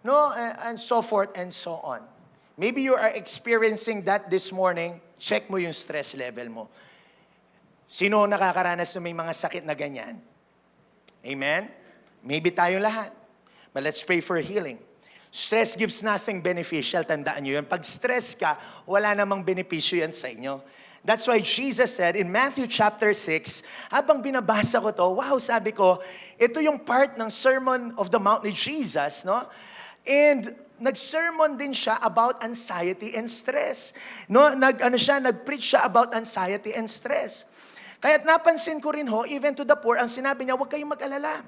no, and so forth and so on. Maybe you are experiencing that this morning. Check mo yung stress level mo. Sino nakakaranas na may mga sakit na ganyan? Amen? Maybe tayong lahat. But let's pray for healing. Stress gives nothing beneficial. Tandaan nyo yun. Pag stress ka, wala namang benepisyo yan sa inyo. That's why Jesus said in Matthew chapter 6, habang binabasa ko to, wow, sabi ko, ito yung part ng Sermon of the Mount ni Jesus, no? And nag-sermon din siya about anxiety and stress. No, nag-preach siya about anxiety and stress. Kaya't napansin ko rin ho, even to the poor, ang sinabi niya, huwag kayong mag-alala.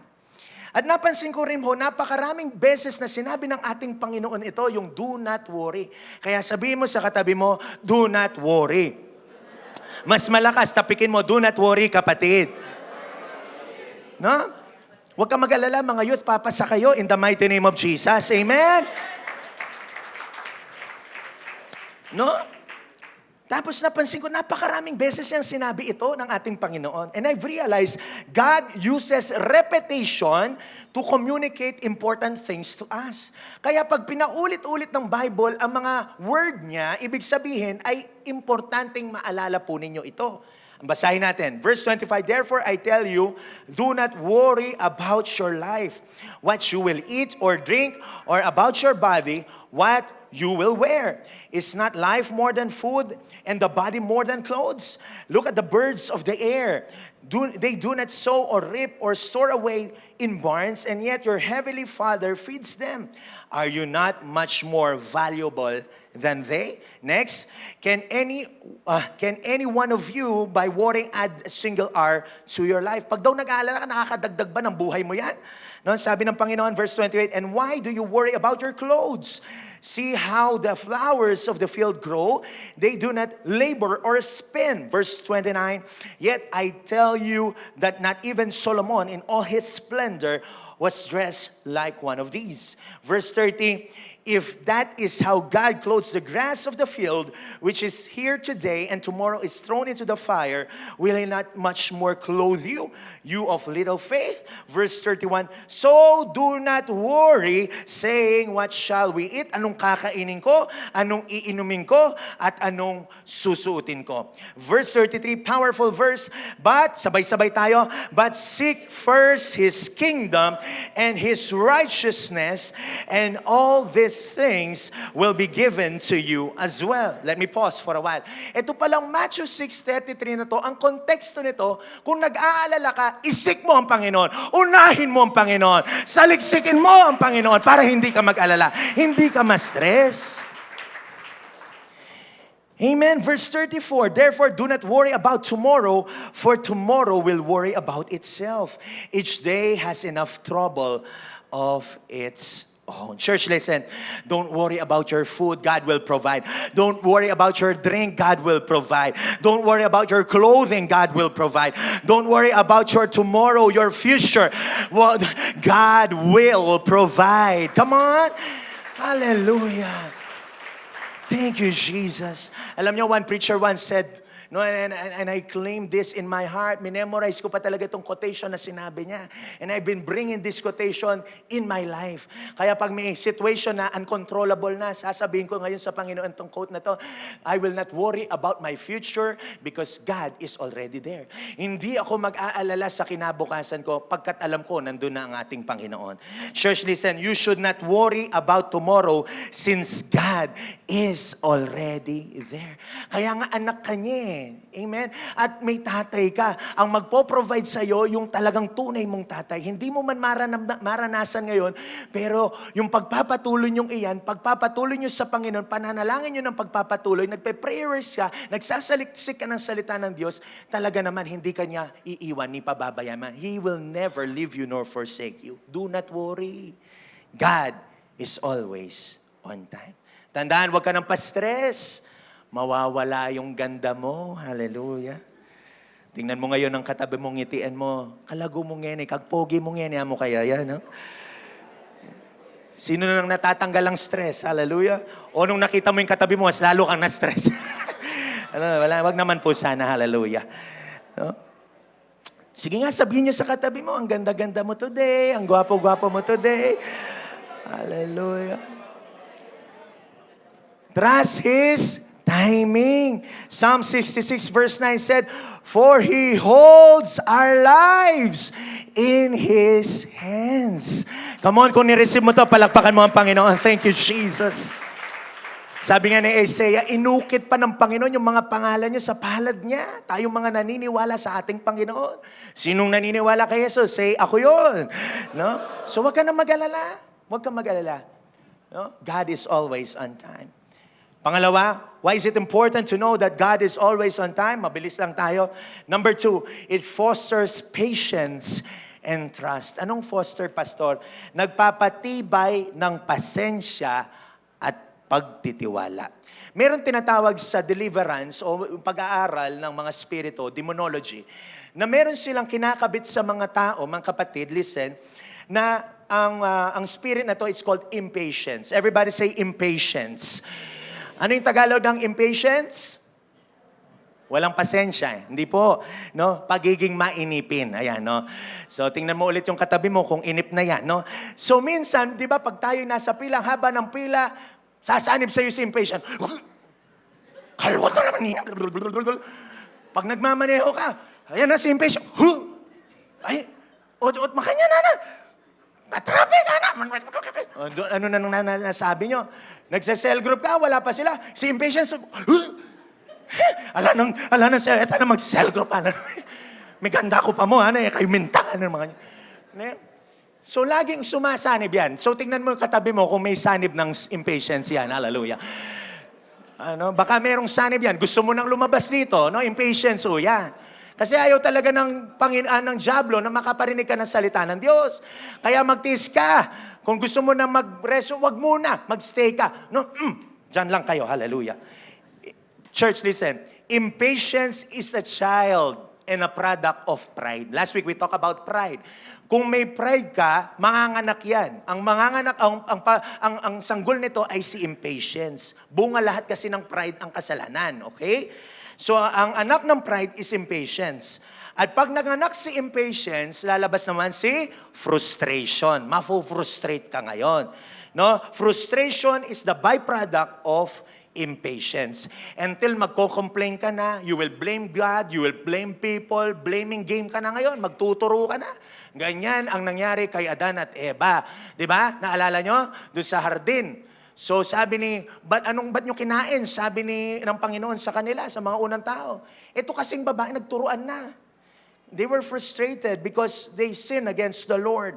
At napansin ko rin ho, napakaraming beses na sinabi ng ating Panginoon ito, yung do not worry. Kaya sabihin mo sa katabi mo, do not worry. Mas malakas, tapikin mo, do not worry, kapatid. No? Huwag kang mag-alala, mga youth, papasa kayo in the mighty name of Jesus. Amen? No? Tapos napansin ko, napakaraming beses yung sinabi ito ng ating Panginoon. And I've realized, God uses repetition to communicate important things to us. Kaya pag pinaulit-ulit ng Bible ang mga word niya, ibig sabihin ay importanteng maalala po ninyo ito. Basahin natin. Verse 25, therefore I tell you, do not worry about your life, what you will eat or drink, or about your body, what you will wear. Is not life more than food, and the body more than clothes? Look at the birds of the air. They do not sow or reap or store away in barns, and yet your heavenly Father feeds them. Are you not much more valuable than they? Next, can any one of you by worrying add a single hour to your life? Pag daw nag-aalala ka, nakakadagdag ba ng buhay mo yan? No, sabi ng Panginoon, verse 28, and why do you worry about your clothes? See how the flowers of the field grow. They do not labor or spin. Verse 29, yet I tell you that not even Solomon in all his splendor was dressed like one of these. Verse 30, if that is how God clothes the grass of the field, which is here today and tomorrow is thrown into the fire, will He not much more clothe you, you of little faith? Verse 31, so do not worry, saying, what shall we eat? Anong kakainin ko? Anong iinumin ko? At anong susuotin ko? Verse 33, powerful verse, but, sabay-sabay tayo, but seek first His kingdom and His righteousness, and all these things will be given to you as well. Let me pause for a while. Ito palang Matthew 6:33 na to, ang konteksto nito, kung nag-aalala ka, isik mo ang Panginoon, unahin mo ang Panginoon, saliksikin mo ang Panginoon para hindi ka mag-alala, hindi ka ma-stress. Amen. Verse 34, therefore do not worry about tomorrow, for tomorrow will worry about itself. Each day has enough trouble of its own. Church, listen. Don't worry about your food. God will provide. Don't worry about your drink. God will provide. Don't worry about your clothing. God will provide. Don't worry about your tomorrow, your future. Well, God will provide. Come on. Hallelujah. Thank you, Jesus. Alam niyo, one preacher once said, No, and I claim this in my heart. Minemorize ko pa talaga itong quotation na sinabi niya. And I've been bringing this quotation in my life. Kaya pag may situation na uncontrollable na, sasabihin ko ngayon sa Panginoon itong quote na to, I will not worry about my future because God is already there. Hindi ako mag-aalala sa kinabukasan ko pagkat alam ko nandun na ang ating Panginoon. Church, listen, you should not worry about tomorrow since God is already there. Kaya nga anak ka niya eh. Amen? At may tatay ka. Ang magpo-provide sa'yo, yung talagang tunay mong tatay. Hindi mo man maranasan ngayon, pero yung pagpapatuloy niyong iyan, pagpapatuloy niyo sa Panginoon, pananalangin niyo ng pagpapatuloy, nagpe-prayers ka, nagsasaliksik ka ng salita ng Diyos, talaga naman hindi ka niya iiwan ni pababayaman. He will never leave you nor forsake you. Do not worry. God is always on time. Tandaan, huwag ka nang pa-stress. Mawawala yung ganda mo. Hallelujah. Tingnan mo ngayon ang katabi mong ngitian mo. Kalago mo ngene, kagpogi mo ngene, mo kaya yan, no? Sino nang natatanggal ang stress? Hallelujah. O nung nakita mo yung katabi mo, mas lalo kang na-stress. Wag naman po sana, hallelujah. No? Sige nga, sabihin niyo sa katabi mo, ang ganda-ganda mo today, ang gwapo-gwapo mo today. Hallelujah. Trust His timing. Psalm 66 verse 9 said, for He holds our lives in His hands. Come on, kung nireceive mo to, palakpakan mo ang Panginoon. Thank you, Jesus. Sabi nga ni Isaiah, inukit pa ng Panginoon yung mga pangalan niyo sa palad niya. Tayong mga naniniwala sa ating Panginoon. Sinong naniniwala kay Jesus? Say, ako yun. No? So wag ka na mag-alala. Wag ka mag-alala. No? God is always on time. Pangalawa, why is it important to know that God is always on time? Mabilis lang tayo. Number 2, it fosters patience and trust. Anong foster, Pastor? Nagpapatibay ng pasensya at pagtitiwala. Meron tinatawag sa deliverance o pag-aaral ng mga spirito, demonology, na meron silang kinakabit sa mga tao, mga kapatid, listen, na ang spirit na to is called impatience. Everybody say impatience. Ano yung Tagalog ng impatience? Walang pasensya. Hindi po. No? Pagiging mainipin. Ayan, no? So, tingnan mo ulit yung katabi mo kung inip na yan. No? So, minsan, di ba, pag tayo nasa pila, haba ng pila, sasanib sa'yo si impatient. Kalwat na naman. Pag nagmamaneho ka, ayan na si impatient. Ay, od makanya na. Traffic, ano na nasabi nyo? Nagsa-cell group ka, wala pa sila. Si impatience, ala nang eta na mag-cell group. May ganda ko pa mo, kayo minta. So, laging sumasanib yan. So, tingnan mo yung katabi mo kung may sanib ng impatience yan. Hallelujah. Baka merong sanib yan. Gusto mo nang lumabas dito, no? Impatience, yan. Kasi ayaw talaga ng ng diablo na makaparinig ka ng salita ng Diyos. Kaya magtiis ka. Kung gusto mo na mag-reso, wag muna. Mag-stay ka. No, Diyan lang kayo. Hallelujah. Church, listen. Impatience is a child and a product of pride. Last week we talked about pride. Kung may pride ka, manganganak yan. Ang sanggol nito ay si impatience. Bunga lahat kasi ng pride ang kasalanan. Okay? So, ang anak ng pride is impatience. At pag nanganak si impatience, lalabas naman si frustration. Mafo-frustrate ka ngayon. No? Frustration is the byproduct of impatience. Until magko-complain ka na, you will blame God, you will blame people, blaming game ka na ngayon, magtuturo ka na. Ganyan ang nangyari kay Adan at Eva. 'Di ba? Naalala nyo? Doon sa hardin. So sabi ni, ba't nyo kinain? Sabi ng Panginoon sa kanila, sa mga unang tao. Ito kasing babae, nagturuan na. They were frustrated because they sinned against the Lord.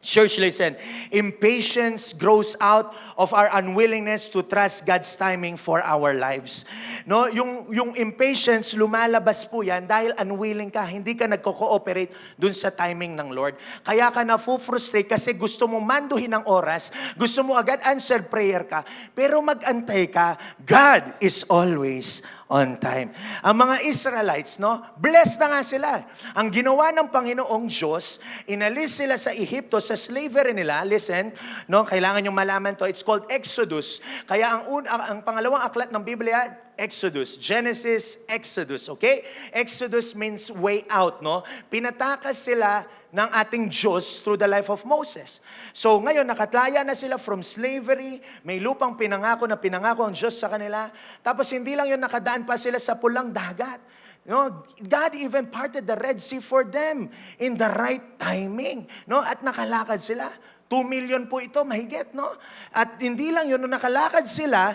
Church, listen. Impatience grows out of our unwillingness to trust God's timing for our lives. No, yung impatience lumalabas po yan dahil unwilling ka, hindi ka nagko-cooperate dun sa timing ng Lord. Kaya ka na-frustrate kasi gusto mo manduhin ang oras, gusto mo agad answer prayer ka, pero mag-antay ka. God is always on time. Ang mga Israelites, no, blessed na nga sila. Ang ginawa ng Panginoong Diyos, inalis sila sa Ehipto, sa slavery nila. Listen, no, kailangan nyo malaman to. It's called Exodus. Kaya ang pangalawang aklat ng Biblia, Exodus. Genesis, Exodus. Okay? Exodus means way out, no? Pinatakas sila ng ating Diyos through the life of Moses. So ngayon, nakatlaya na sila from slavery, may lupang pinangako ang Diyos sa kanila. Tapos hindi lang yun, nakadaan pa sila sa pulang dagat. No, God even parted the Red Sea for them in the right timing. No, at nakalakad sila. 2 million po ito, mahigit, no? At hindi lang yun, nung nakalakad sila,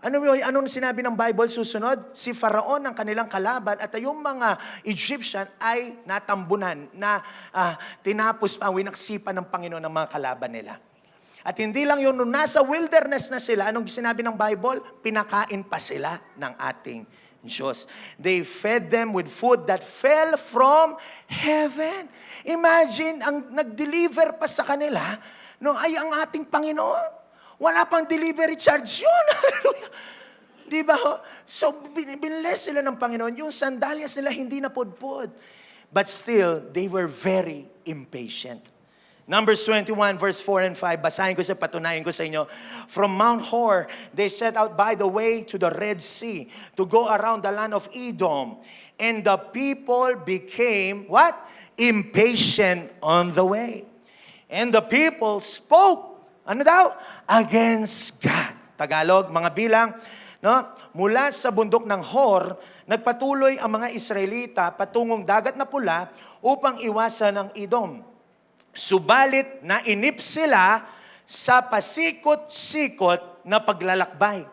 anong sinabi ng Bible susunod? Si Faraon ang kanilang kalaban at yung mga Egyptian ay natambunan, na tinapos pa, winaksipan ng Panginoon ng mga kalaban nila. At hindi lang yun, nung nasa wilderness na sila, anong sinabi ng Bible? Pinakain pa sila ng ating Diyos. They fed them with food that fell from heaven. Imagine, ang nag-deliver pa sa kanila, no, ay ang ating Panginoon. Wala pang delivery charge yun. Hallelujah. Di ba? So, binless sila ng Panginoon. Yung sandalyas nila hindi napudpod. But still, they were very impatient. Numbers 21, verse 4 and 5. Basahin ko patunayan ko sa inyo. From Mount Hor, they set out by the way to the Red Sea to go around the land of Edom. And the people became, what? Impatient on the way. And the people spoke, ano daw? Against God. Tagalog, mga bilang, no? Mula sa bundok ng Hor, nagpatuloy ang mga Israelita patungong dagat na pula upang iwasan ang Edom. Subalit nainip sila sa pasikot-sikot na paglalakbay.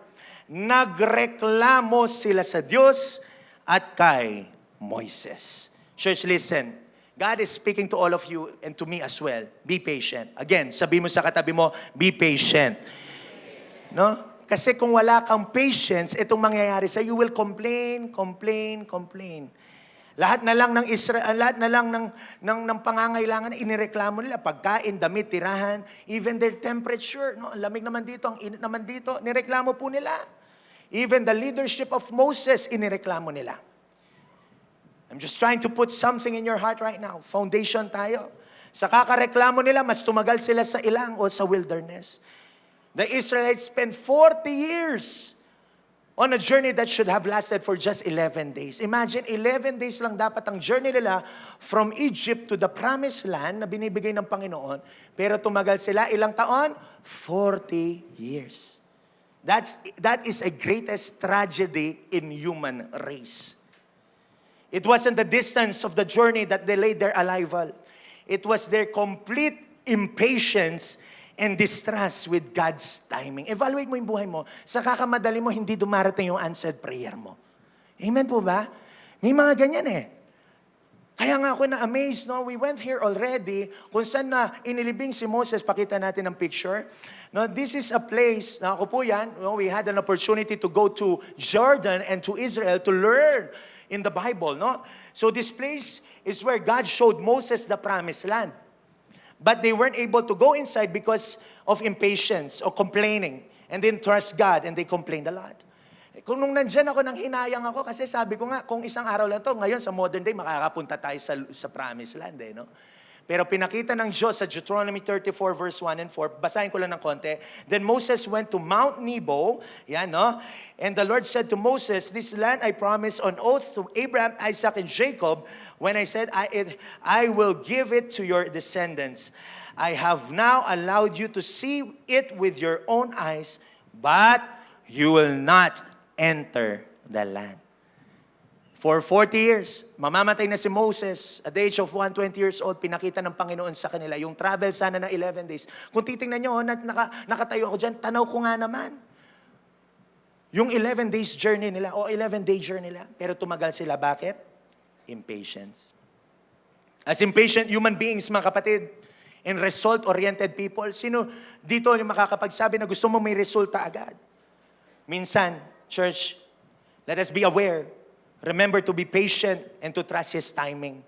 Nagreklamo sila sa Diyos at kay Moises. Church, listen. God is speaking to all of you and to me as well. Be patient. Again, sabi mo sa katabi mo, be patient. No? Kasi kung wala kang patience, itong mangyayari sa you will complain. Lahat na lang ng pangangailangan inireklamo nila, pagkain, damit, tirahan, even their temperature, no? Ang lamig naman dito, ang init naman dito, nireklamo po nila. Even the leadership of Moses, inireklamo nila. I'm just trying to put something in your heart right now. Foundation tayo. Sa kakareklamo nila, mas tumagal sila sa ilang o sa wilderness. The Israelites spent 40 years on a journey that should have lasted for just 11 days. Imagine, 11 days lang dapat ang journey nila from Egypt to the promised land na binibigay ng Panginoon. Pero tumagal sila ilang taon? 40 years. That is a greatest tragedy in human race. It wasn't the distance of the journey that delayed their arrival. It was their complete impatience and distrust with God's timing. Evaluate mo yung buhay mo. Sa kakamadali mo, hindi dumarating yung answered prayer mo. Amen po ba? May mga ganyan eh. Kaya nga ako na-amazed, no? We went here already, kung saan na inilibing si Moses, pakita natin ang picture. No, this is a place, na ako po yan, no? We had an opportunity to go to Jordan and to Israel to learn in the Bible, no? So this place is where God showed Moses the promised land. But they weren't able to go inside because of impatience or complaining. And then trust God, and they complained a lot. Kung nung nandyan ako, nang hinayang ako, kasi sabi ko nga, kung isang araw lang to, ngayon sa modern day, makakapunta tayo sa promised land, eh, no? Pero pinakita ng Diyos sa Deuteronomy 34 verse 1 and 4, basahin ko lang ng konti. Then Moses went to Mount Nebo, yan, no? And the Lord said to Moses, this land I promised on oath to Abraham, Isaac, and Jacob, when I said, I will give it to your descendants. I have now allowed you to see it with your own eyes, but you will not enter the land. For 40 years, mamamatay na si Moses at the age of 120 years old, pinakita ng Panginoon sa kanila yung travel sana na 11 days. Kung titingnan nyo, nakatayo ako dyan, tanaw ko nga naman. Yung 11 days journey nila, o 11-day journey nila, pero tumagal sila. Bakit? Impatience. As impatient human beings, mga kapatid, and result-oriented people, sino dito yung makakapagsabi na gusto mo may resulta agad? Minsan, church, let us be aware. Remember to be patient and to trust His timing.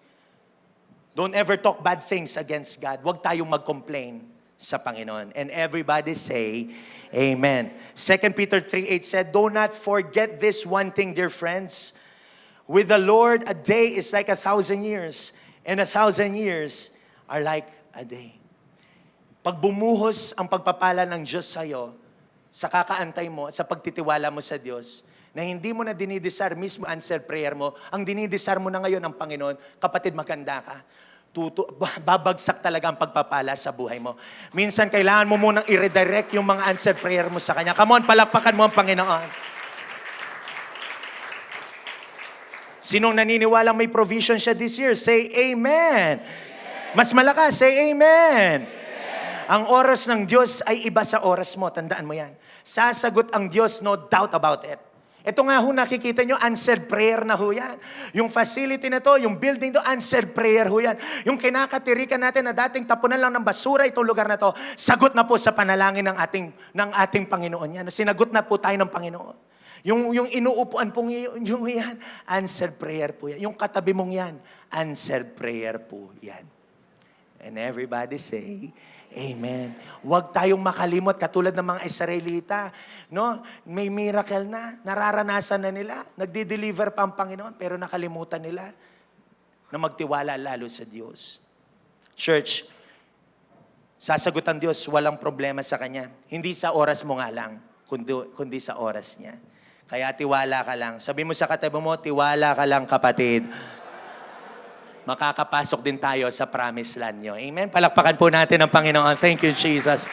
Don't ever talk bad things against God. Huwag tayong mag-complain sa Panginoon. And everybody say, Amen. 2 Peter 3:8 said, do not forget this one thing, dear friends. With the Lord, a day is like 1,000 years, and 1,000 years are like a day. Pag bumuhos ang pagpapala ng Diyos sa'yo, sa kakaantay mo, sa pagtitiwala mo sa Diyos, na hindi mo na dinidesire mismo answer prayer mo, ang dinidesire mo na ngayon ang Panginoon, kapatid, maganda ka. Babagsak talaga ang pagpapala sa buhay mo. Minsan, kailangan mo munang i-redirect yung mga answer prayer mo sa Kanya. Come on, palakpakan mo ang Panginoon. Sinong naniniwalang may provision siya this year? Say Amen. Mas malakas, say Amen. Ang oras ng Diyos ay iba sa oras mo. Tandaan mo yan. Sasagot ang Diyos, no doubt about it. Ito nga ho, nakikita nyo, answered prayer na ho yan. Yung facility na to, yung building to, answered prayer ho yan. Yung kinakatirikan natin na dating tapunan lang ng basura itong lugar na to, sagot na po sa panalangin ng ating Panginoon yan. Sinagot na po tayo ng Panginoon. Yung inuupuan pong yung yan, answered prayer po yan. Yung katabi mong yan, answered prayer po yan. And everybody say, Amen. Huwag tayong makalimot katulad ng mga Israelita. No? May miracle na, nararanasan na nila, nagdi-deliver pa ang Panginoon, pero nakalimutan nila na magtiwala lalo sa Diyos. Church, sasagot ang Diyos, walang problema sa Kanya. Hindi sa oras mo nga lang, kundi sa oras niya. Kaya tiwala ka lang. Sabi mo sa katabi mo, tiwala ka lang, kapatid. Makakapasok din tayo sa promised land nyo. Amen? Palakpakan po natin ang Panginoon. Thank you, Jesus.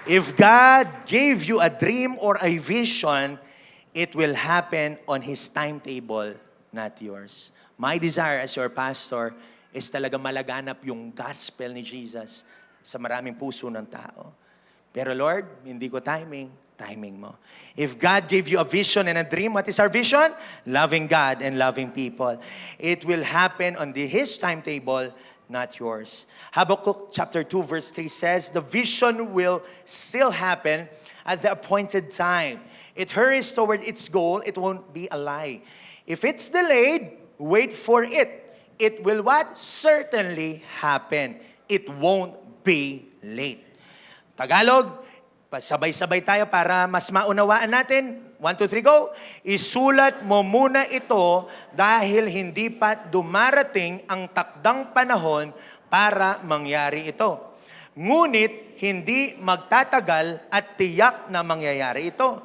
If God gave you a dream or a vision, it will happen on His timetable, not yours. My desire as your pastor is talaga malaganap yung gospel ni Jesus sa maraming puso ng tao. Pero Lord, hindi ko timing mo. If God gave you a vision and a dream, what is our vision? Loving God and loving people. It will happen on His timetable, not yours. Habakkuk chapter 2 verse 3 says, the vision will still happen at the appointed time. It hurries toward its goal, it won't be a lie. If it's delayed, wait for it. It will what? Certainly happen. It won't be late. Tagalog, sabay-sabay tayo para mas maunawaan natin. 1, 2, 3, go. Isulat mo muna ito dahil hindi pa dumarating ang takdang panahon para mangyari ito. Ngunit hindi magtatagal at tiyak na mangyayari ito.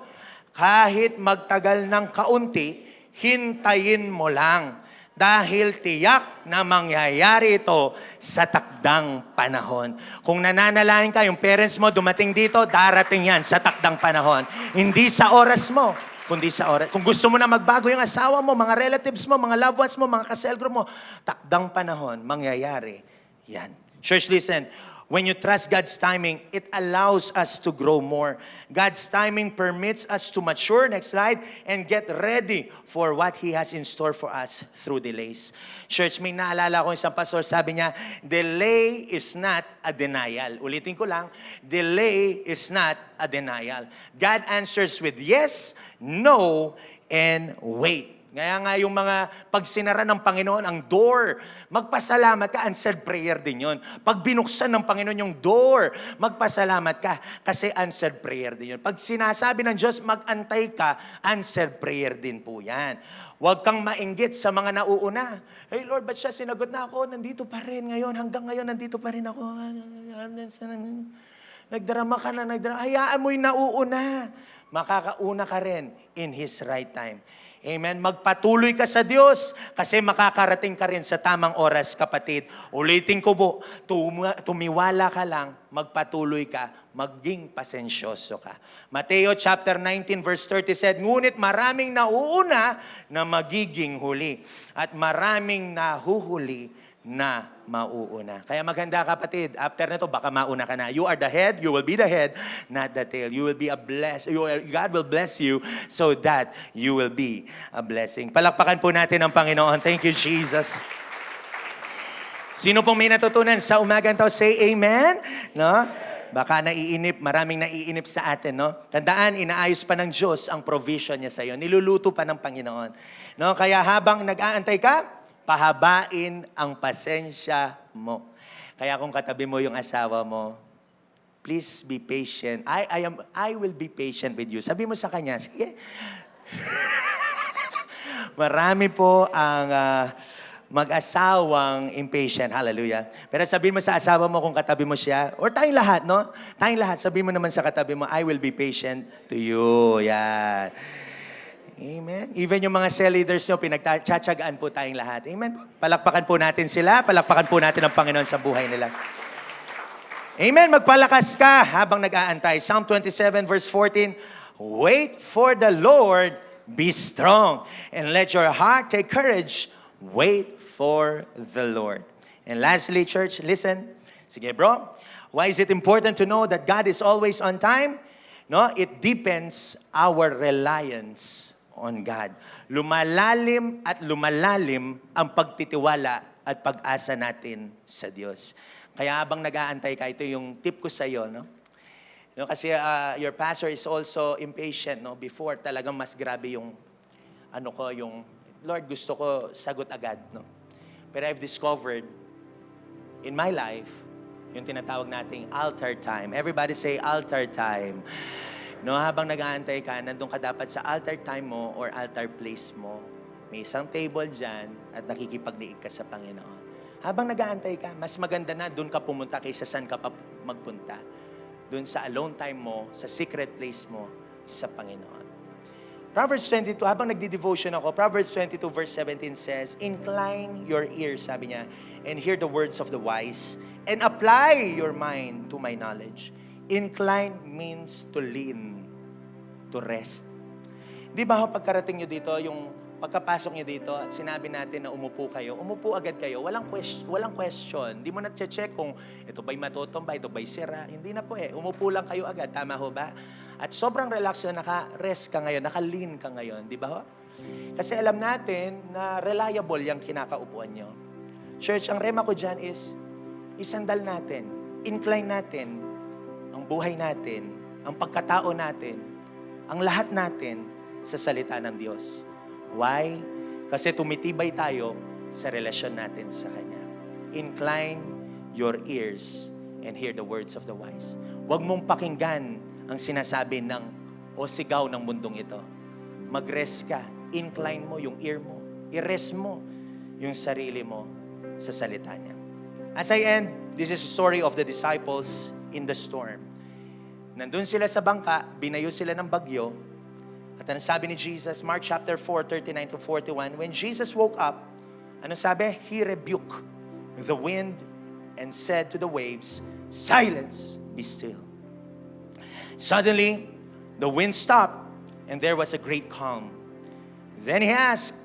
Kahit magtagal ng kaunti, hintayin mo lang. Dahil tiyak na mangyayari ito sa takdang panahon. Kung nananalangin ka, yung parents mo dumating dito, darating yan sa takdang panahon. Hindi sa oras mo, kundi sa oras. Kung gusto mo na magbago yung asawa mo, mga relatives mo, mga loved ones mo, mga kaselgro mo, takdang panahon, mangyayari yan. Church, listen. When you trust God's timing, it allows us to grow more. God's timing permits us to mature, next slide, and get ready for what He has in store for us through delays. Church, may naalala ko isang pastor, sabi niya, delay is not a denial. Ulitin ko lang, delay is not a denial. God answers with yes, no, and wait. Kaya nga yung mga pagsinara ng Panginoon ang door, magpasalamat ka, answered prayer din yun. Pag binuksan ng Panginoon yung door, magpasalamat ka kasi answered prayer din yun. Pag sinasabi ng Diyos, mag-antay ka, answered prayer din po yan. Huwag kang mainggit sa mga nauuna. Hey Lord, ba't siya sinagot na ako? Nandito pa rin ngayon, hanggang ngayon nandito pa rin ako. Nagdrama ka na, hayaan mo'y nauuna. Makakauna ka rin in His right time. Amen. Magpatuloy ka sa Diyos kasi makakarating ka rin sa tamang oras, kapatid. Ulitin ko po, tumiwala ka lang, magpatuloy ka, maging pasensyoso ka. Mateo chapter 19 verse 30 said, ngunit maraming nauuna na magiging huli at maraming nahuhuli na mauuna. Kaya maganda, kapatid, after na to, baka mauna ka na. You are the head, you will be the head, not the tail. You will be a blessed, God will bless you so that you will be a blessing. Palakpakan po natin ang Panginoon. Thank you, Jesus. Sino pong may natutunan sa umagang to? Say amen. No? Baka naiinip, maraming naiinip sa atin, no? Tandaan, inaayos pa ng Diyos ang provision niya sa iyo. Niluluto pa ng Panginoon. No? Kaya habang nag-aantay ka, pahabain ang pasensya mo. Kaya kung katabi mo yung asawa mo, please be patient. I will be patient with you. Sabi mo sa kanya, sige. Marami po ang mag-asawang impatient. Hallelujah. Pero sabihin mo sa asawa mo kung katabi mo siya, or tayong lahat, no? Tayong lahat, sabihin mo naman sa katabi mo, I will be patient to you. Yan. Amen. Even yung mga cell leaders nyo, pinagtsatsagaan po tayong lahat. Amen. Palakpakan po natin sila. Palakpakan po natin ang Panginoon sa buhay nila. Amen. Magpalakas ka habang nag-aantay. Psalm 27 verse 14, wait for the Lord, be strong, and let your heart take courage. Wait for the Lord. And lastly, church, listen. Sige bro, why is it important to know that God is always on time? No, it deepens our reliance on God. Lumalalim at lumalalim ang pagtitiwala at pag-asa natin sa Diyos. Kaya habang nag-aantay ka, ito yung tip ko sa iyo, no? No, kasi your pastor is also impatient, no? Before talagang mas grabe yung yung Lord, gusto ko sagot agad, no? Pero I've discovered in my life yung tinatawag nating altar time. Everybody say altar time. No, habang nag-aantay ka, nandun ka dapat sa altar time mo or altar place mo. May isang table dyan at nakikipagdiig ka sa Panginoon. Habang nag-aantay ka, mas maganda na doon ka pumunta kaysa saan ka pa magpunta. Doon sa alone time mo, sa secret place mo, sa Panginoon. Proverbs 22, habang nagdi-devotion ako, Proverbs 22 verse 17 says, incline your ears, sabi niya, and hear the words of the wise, and apply your mind to my knowledge. Incline means to lean, to rest. Di ba pagkarating nyo dito, yung pagkapasok nyo dito at sinabi natin na umupo kayo, umupo agad kayo, walang question. Di mo na check kung ito ba'y matutumba, ito ba'y sira. Hindi na po umupo lang kayo agad. Tama ho ba? At sobrang relax na naka-rest ka ngayon, naka-lean ka ngayon. Di ba ho? Kasi alam natin na reliable yung kinakaupuan nyo. Church, ang rema ko dyan is, isandal natin, incline natin, ang buhay natin, ang pagkatao natin, ang lahat natin sa salita ng Diyos. Why? Kasi tumitibay tayo sa relasyon natin sa Kanya. Incline your ears and hear the words of the wise. Huwag mong pakinggan ang sinasabi o sigaw ng mundong ito. Mag-rest ka. Incline mo yung ear mo. I-rest mo yung sarili mo sa salita niya. As I end, this is a story of the disciples in the storm. Nandun sila sa bangka, binayo sila ng bagyo, at ano sabi ni Jesus, Mark chapter 4, 39 to 41, when Jesus woke up, ano sabi? He rebuked the wind and said to the waves, silence, be still. Suddenly, the wind stopped, and there was a great calm. Then he asked,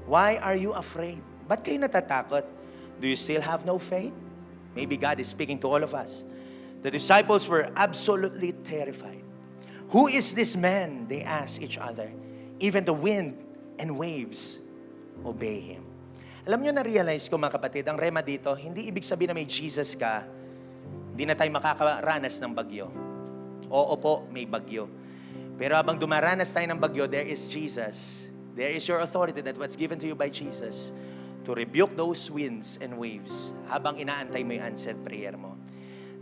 why are you afraid? Ba't kayo natatakot? Do you still have no faith? Maybe God is speaking to all of us. The disciples were absolutely terrified. Who is this man? They asked each other. Even the wind and waves obey him. Alam nyo, na-realize ko mga kapatid, ang rema dito, hindi ibig sabihin na may Jesus ka, hindi na tayo makakaranas ng bagyo. Oo po, may bagyo. Pero habang dumaranas tayo ng bagyo, there is Jesus. There is your authority that was given to you by Jesus to rebuke those winds and waves habang inaantay mo yung answered prayer mo.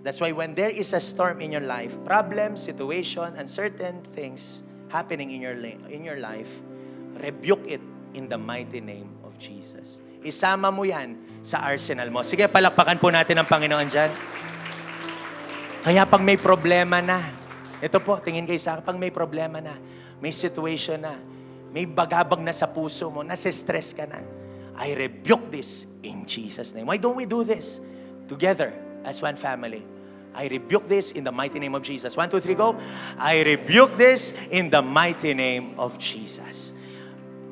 That's why when there is a storm in your life, problem, situation, uncertain things happening in your life, rebuke it in the mighty name of Jesus. Isama mo yan sa arsenal mo. Sige, palakpakan po natin ang Panginoon dyan. Kaya pag may problema na, ito po, tingin kayo sa akin, pag may problema na, may situation na, may bagabag na sa puso mo, nasa-stress ka na, I rebuke this in Jesus' name. Why don't we do this together as one family? I rebuke this in the mighty name of Jesus. 1, 2, 3, go. I rebuke this in the mighty name of Jesus.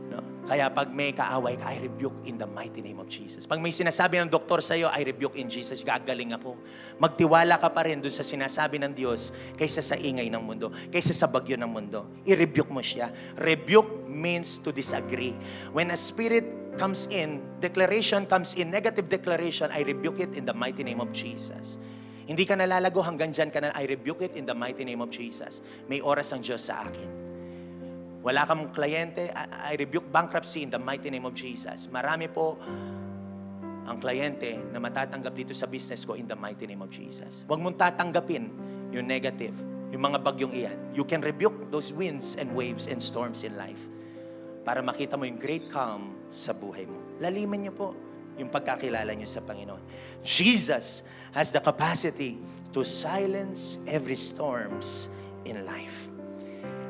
No? Kaya pag may kaaway ka, I rebuke in the mighty name of Jesus. Pag may sinasabi ng doktor sa iyo, I rebuke in Jesus. Gagaling ako. Magtiwala ka pa rin dun sa sinasabi ng Diyos kaysa sa ingay ng mundo, kaysa sa bagyo ng mundo. I-rebuke mo siya. Rebuke means to disagree. When a spirit comes in, declaration comes in, negative declaration, I rebuke it in the mighty name of Jesus. Hindi ka nalalago hanggang dyan ka na, I rebuke it in the mighty name of Jesus. May oras ang Diyos sa akin. Wala kang kliyente, I rebuke bankruptcy in the mighty name of Jesus. Marami po ang kliyente na matatanggap dito sa business ko in the mighty name of Jesus. Huwag mong tatanggapin yung negative, yung mga bagyong iyan. You can rebuke those winds and waves and storms in life para makita mo yung great calm sa buhay mo. Laliman niyo po yung pagkakilala niyo sa Panginoon. Jesus has the capacity to silence every storms in life.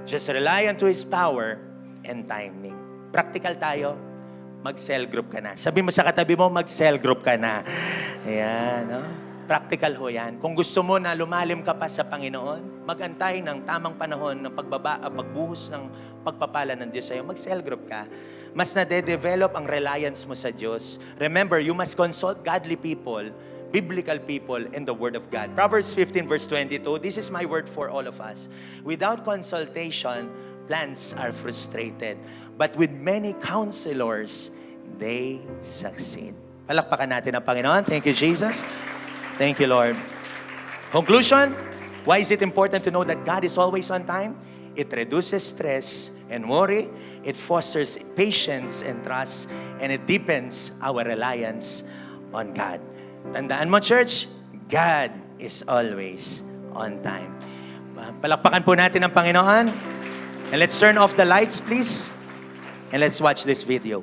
Just rely unto His power and timing. Practical tayo, mag-cell group ka na. Sabi mo sa katabi mo, mag-cell group ka na. Ayan, no? Practical ho yan. Kung gusto mo na lumalim ka pa sa Panginoon, mag-antay ng tamang panahon ng pagbuhos ng pagpapala ng Diyos sa'yo, mag-cell group ka. Mas nade-develop ang reliance mo sa Diyos. Remember, you must consult godly people, biblical people, and the Word of God. Proverbs 15 verse 22, this is my word for all of us. Without consultation, plans are frustrated. But with many counselors, they succeed. Palakpakan natin ang Panginoon. Thank you, Jesus. Thank you, Lord. Conclusion, why is it important to know that God is always on time? It reduces stress and worry. It fosters patience and trust. And it deepens our reliance on God. Tandaan mo, church, God is always on time. Palakpakan po natin ang Panginoon. And let's turn off the lights, please. And let's watch this video.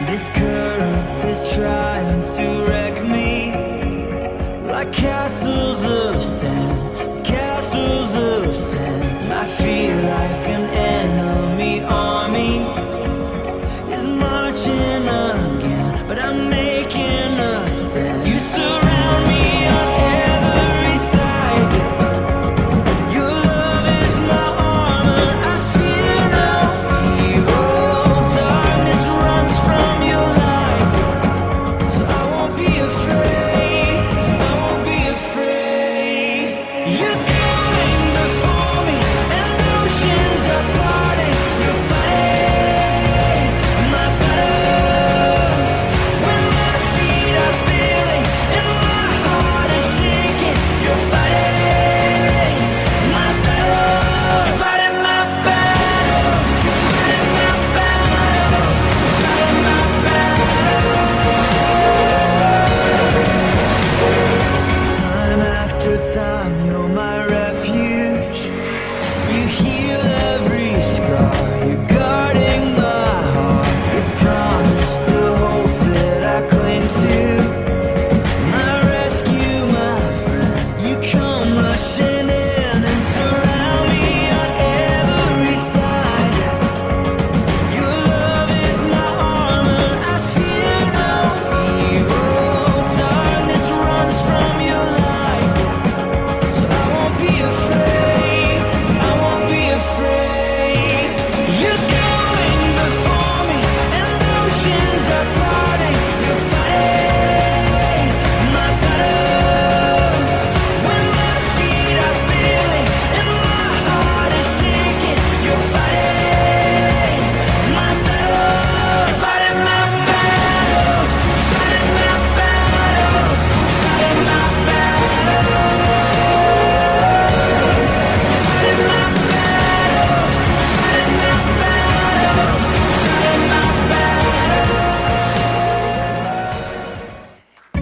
This current is trying to wreck me like castles of sand, castles of sand. I feel like an enemy army is marching again, but I'm making a stand. You surround me on every side. Your love is my armor. I fear no evil. Darkness runs from your light, so I won't be afraid. I won't be afraid. You're going before me, and oceans are parting. You're fighting my battles when my feet are failing and my heart is shaking. You're fighting my battles. You're fighting my battles. Fighting my battles. Fighting my battles. Time after time, you're my refuge. You heal every scar. You're guarding my heart. You promise the hope that I cling to. My rescue, my friend. You come rushing in and surround me on every side. Your love is my armor. I fear no evil. Darkness runs from your light, so I won't be afraid. I won't be afraid. You're going before me, and oceans are parting. You're fighting my battles when my feet are failing and my heart is shaking. You're fighting my battles. You're fighting my battles. You're fighting my battles. You're fighting my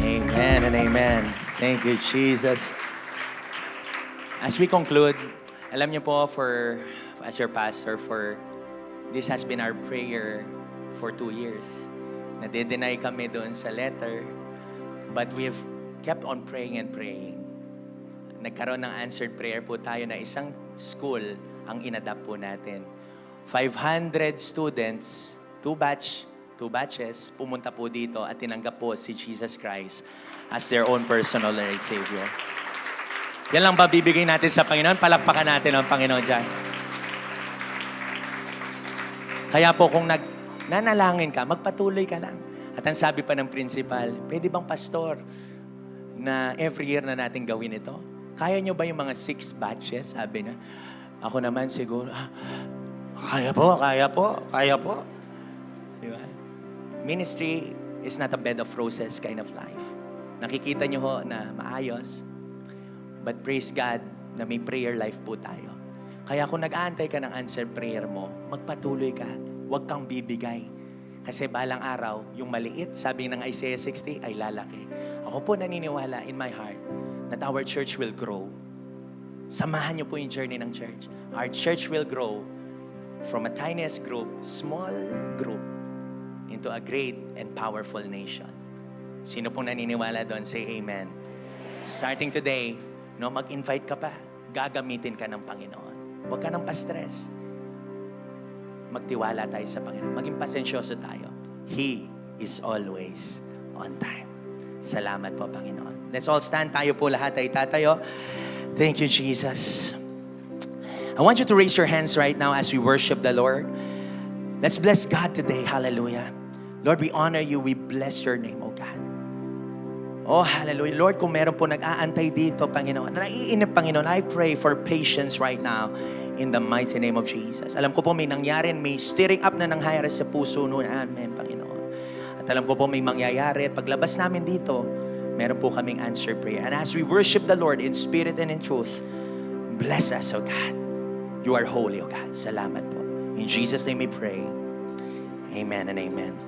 Amen and amen. Thank you, Jesus. As we conclude, alam niyo po, as your pastor, this has been our prayer for 2 years. Nade-deny kami doon sa letter, but we've kept on praying and praying. Nagkaroon ng answered prayer po tayo na isang school ang inadapt po natin. 500 students, 2 batches, pumunta po dito at tinanggap po si Jesus Christ as their own personal Lord and Savior. Yan lang ba bibigay natin sa Panginoon? Palakpakan natin ang Panginoon dyan. Kaya po kung nanalangin ka, magpatuloy ka lang. At ang sabi pa ng principal, pwede bang pastor na every year na natin gawin ito? Kaya nyo ba yung mga 6 batches? Sabi na, ako naman siguro, kaya po. Di ba? Ministry is not a bed of roses kind of life. Nakikita nyo ho na maayos. But praise God na may prayer life po tayo. Kaya kung nag-aantay ka ng answer prayer mo, magpatuloy ka. Huwag kang bibigay. Kasi balang araw, yung maliit, sabi ng Isaiah 60, ay lalaki. Ako po naniniwala in my heart that our church will grow. Samahan niyo po yung journey ng church. Our church will grow from a tiniest group, small group, into a great and powerful nation. Sino pong naniniwala doon? Say amen. Starting today, no, mag-invite ka pa. Gagamitin ka ng Panginoon. Huwag ka nang pa-stress. Magtiwala tayo sa Panginoon. Maging pasensyoso tayo. He is always on time. Salamat po, Panginoon. Let's all stand. Tayo po lahat ay tatayo. Thank you, Jesus. I want you to raise your hands right now as we worship the Lord. Let's bless God today. Hallelujah. Lord, we honor you. We bless your name, oh God. Oh, hallelujah. Lord, kung meron po nag-aantay dito, Panginoon, naiinip, Panginoon, I pray for patience right now in the mighty name of Jesus. Alam ko po may nangyari, may stirring up na nangyayari sa puso noon. Amen, Panginoon. At alam ko po may mangyayari. Paglabas namin dito, meron po kaming answer prayer. And as we worship the Lord in spirit and in truth, bless us, oh God. You are holy, oh God. Salamat po. In Jesus' name we pray. Amen and amen.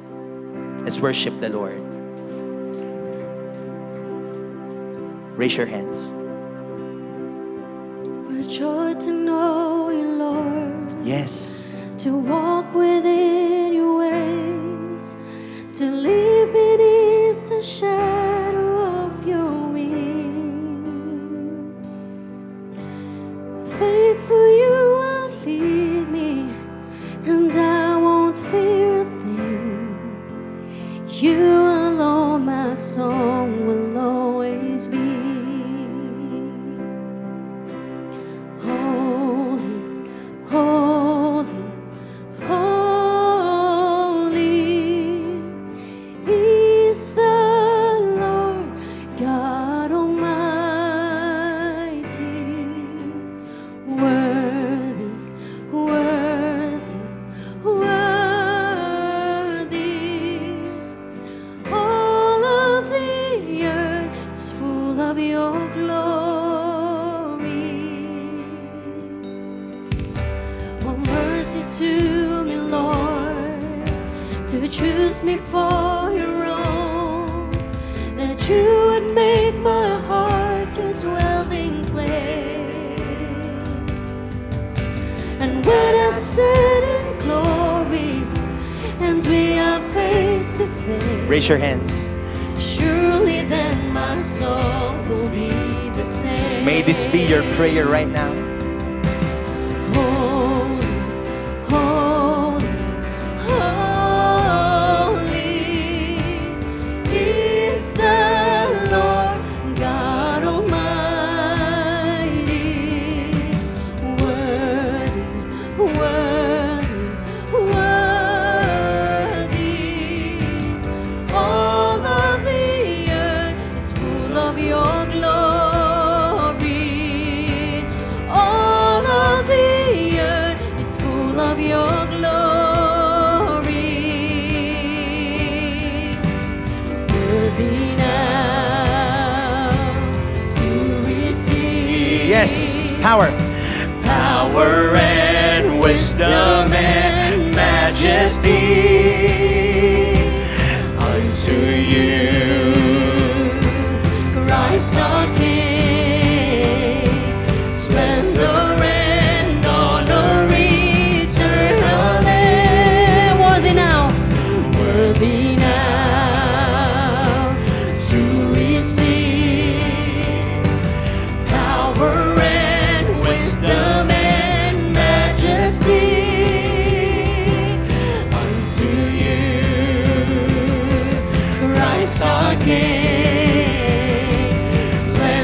Let's worship the Lord. Raise your hands. What joy to know you, Lord. Yes. To walk within your ways, to live beneath the shadow of your wing. Faithful you will lead me, and I won't fear a thing. You alone my song will always be. Holy, holy is the Lord God Almighty. Worthy, worthy, worthy. All of the earth is full of your glory. Oh, mercy to me, Lord, to choose me for your own, that you would make my heart your dwelling place. And when I stand in glory, and we are face to face, Raise your hands. surely then my soul will be the same. May this be your prayer right now. Holy, holy, holy is the Lord God Almighty. Worthy, worthy, worthy. All of the earth is full of your glory. All of the earth is full of your glory. Worthy now to receive. Yes, power. Power and wisdom and majesty unto you, Christ our King, splendor and honor eternally. Worthy now to receive power and wisdom and majesty unto you, Christ our King, splendor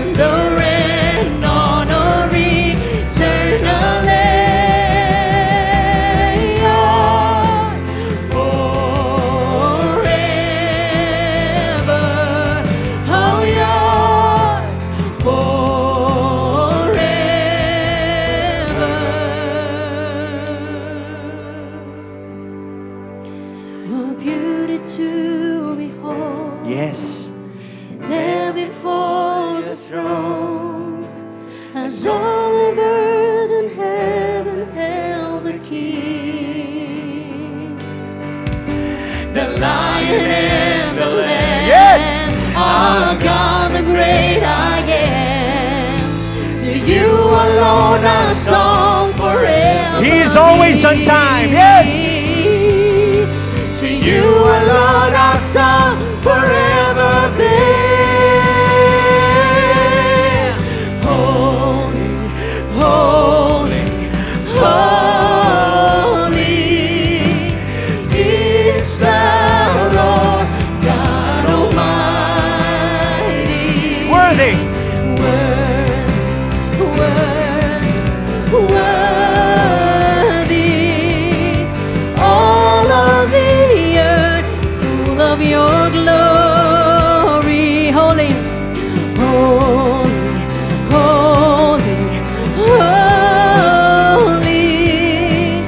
as all of earth and heaven hail the King. The Lion and the Lamb, Yes! our God, the great I am. To you alone our song forever. He is always on time. Yes! To you alone our song forever be. Holy, holy, holy is the Lord God Almighty. Worthy. Worthy, all of the earth is full of your glory. Holy, holy, holy, holy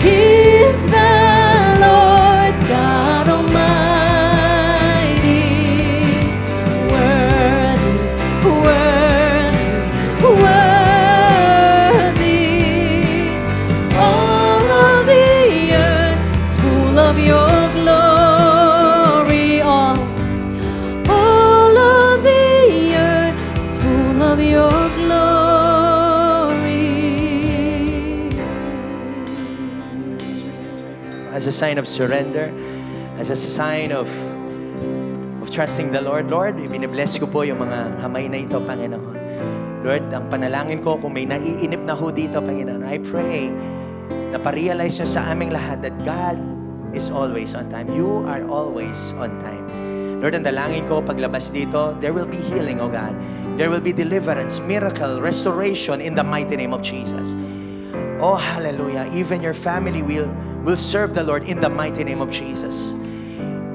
is the Lord God Almighty. Worthy, worthy, all of the earth is full of your glory. All of the earth is full of your glory. As a sign of surrender, as a sign of trusting the Lord. Lord, ibinibless ko po yung mga kamay na ito, Panginoon. Lord, ang panalangin ko kung may naiinip na ho dito, Panginoon, I pray na pa-realize nyo sa aming lahat that God is always on time. You are always on time. Lord, ang dalangin ko paglabas dito, there will be healing, O God. There will be deliverance, miracle, restoration in the mighty name of Jesus. Oh, hallelujah. Even your family will serve the Lord in the mighty name of Jesus.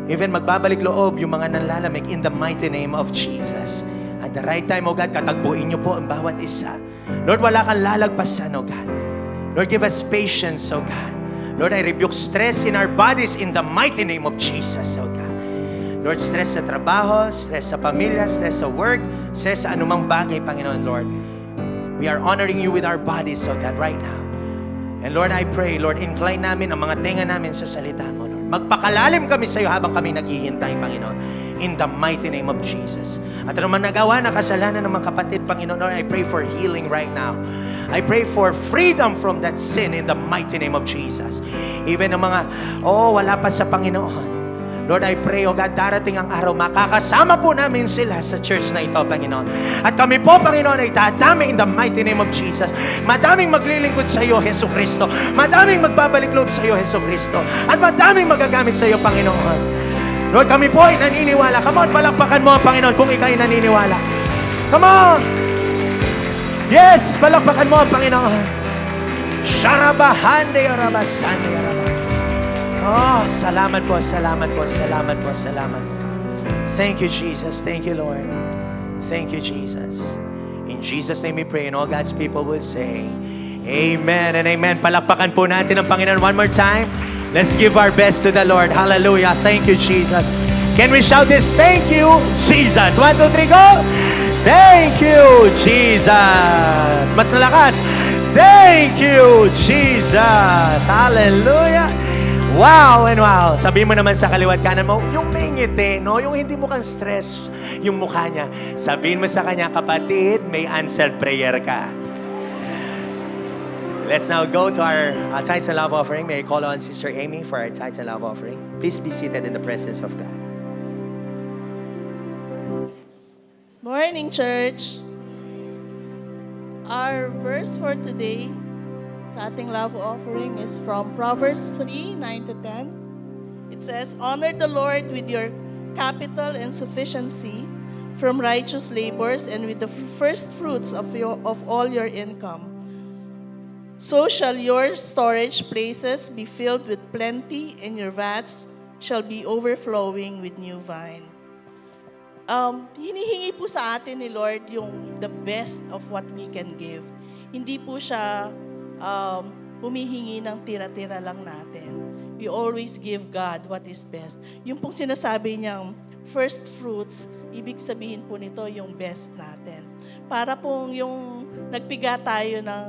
Even magbabalik loob yung mga nanlalamig in the mighty name of Jesus. At the right time, O God, katagpuin niyo po ang bawat isa. Lord, wala kang lalagpasan, O God. Lord, give us patience, O God. Lord, I rebuke stress in our bodies in the mighty name of Jesus, O God. Lord, stress sa trabaho, stress sa pamilya, stress sa work, stress sa anumang bagay, Panginoon, Lord. We are honoring you with our bodies, O God, right now. And Lord, I pray, Lord, incline namin ang mga tenga namin sa salita mo, Lord. Magpakalalim kami sa iyo habang kami naghihintay, Panginoon. In the mighty name of Jesus. At anuman nagawa na kasalanan ng mga kapatid, Panginoon, Lord, I pray for healing right now. I pray for freedom from that sin in the mighty name of Jesus. Even ang mga, wala pa sa Panginoon. Lord, I pray, O God, darating ang araw, makakasama po namin sila sa church na ito, Panginoon. At kami po, Panginoon, ay dadami in the mighty name of Jesus. Madaming maglilingkod sa iyo, Hesus Kristo. Madaming magbabalik loob sa iyo, Hesus Kristo. At madaming magagamit sa iyo, Panginoon. Lord, kami po ay naniniwala. Come on, palakpakan mo ang Panginoon kung ikaw ay naniniwala. Come on! Yes, palakpakan mo ang Panginoon. Sharabahande arabasande arabasande. Oh, salamat po, salamat po, salamat po, salamat. Thank you, Jesus. Thank you, Lord. Thank you, Jesus. In Jesus' name we pray, and all God's people will say, Amen and Amen. Palakpakan po natin ang Panginoon one more time. Let's give our best to the Lord. Hallelujah. Thank you, Jesus. Can we shout this? Thank you, Jesus. 1, 2, 3, go! Thank you, Jesus. Mas nalakas. Thank you, Jesus. Hallelujah. Wow and wow. Sabihin mo naman sa kaliwat kanan mo, yung may ngiti, no? Yung hindi mo kang stress, yung mukha niya. Sabihin mo sa kanya, kapatid, may answered prayer ka. Let's now go to our tithes and love offering. May I call on Sister Amy for our tithes and love offering. Please be seated in the presence of God. Morning, church. Our verse for today sa ating love offering is from Proverbs 3, 9 to 10. It says, Honor the Lord with your capital and sufficiency from righteous labors and with the first fruits of all your income. So shall your storage places be filled with plenty, and your vats shall be overflowing with new wine. Hinihingi po sa atin ni Lord yung the best of what we can give. Hindi po siya humihingi ng tira-tira lang natin. We always give God what is best. Yung pong sinasabi niyang first fruits, ibig sabihin po nito yung best natin. Para pong yung nagpiga tayo ng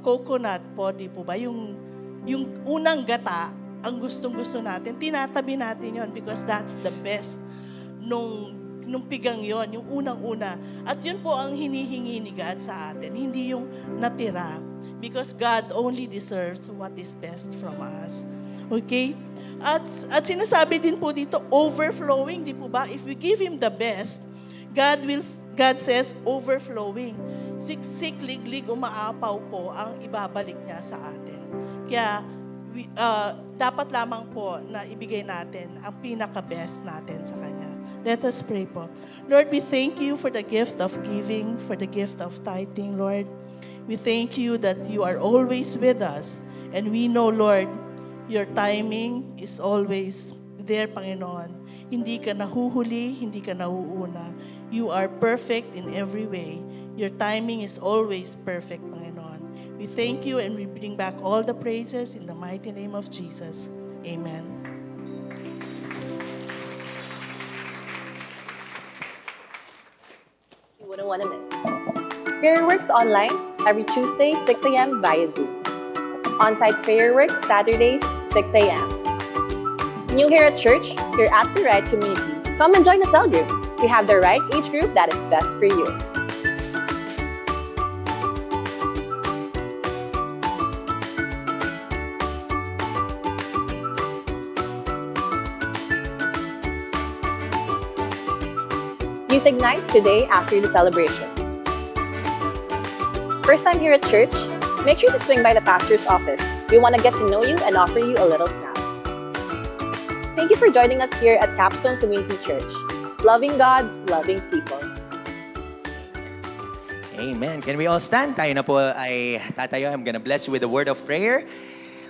coconut po, di po ba? Yung unang gata, ang gustong-gusto natin, tinatabi natin yon because that's the best nung pigang yon, yung unang-una. At yun po ang hinihingi ni God sa atin, hindi yung natira. Because God only deserves what is best from us. Okay? At sinasabi din po dito, overflowing, di po ba? If we give Him the best, God says overflowing. Siksik, liglig, umaapaw po ang ibabalik niya sa atin. Kaya, dapat lamang po na ibigay natin ang pinaka-best natin sa Kanya. Let us pray po. Lord, we thank you for the gift of giving, for the gift of tithing, Lord. We thank you that you are always with us. And we know, Lord, your timing is always there, Panginoon. Hindi ka nahuhuli, hindi ka nauuna. You are perfect in every way. Your timing is always perfect, Panginoon. We thank you and we bring back all the praises in the mighty name of Jesus. Amen. You wouldn't want to miss. Prayer Works online every Tuesday, 6 a.m. via Zoom. On-site Prayer Works Saturdays, 6 a.m. New here at church, you're at the right community. Come and join the cell group. We have the right age group that is best for you. Youth Ignite today after the celebration. First time here at church? Make sure to swing by the pastor's office. We want to get to know you and offer you a little snack. Thank you for joining us here at Capstone Community Church. Loving God, loving people. Amen. Can we all stand? Tayo na po ay tatayo. I'm gonna bless you with a word of prayer.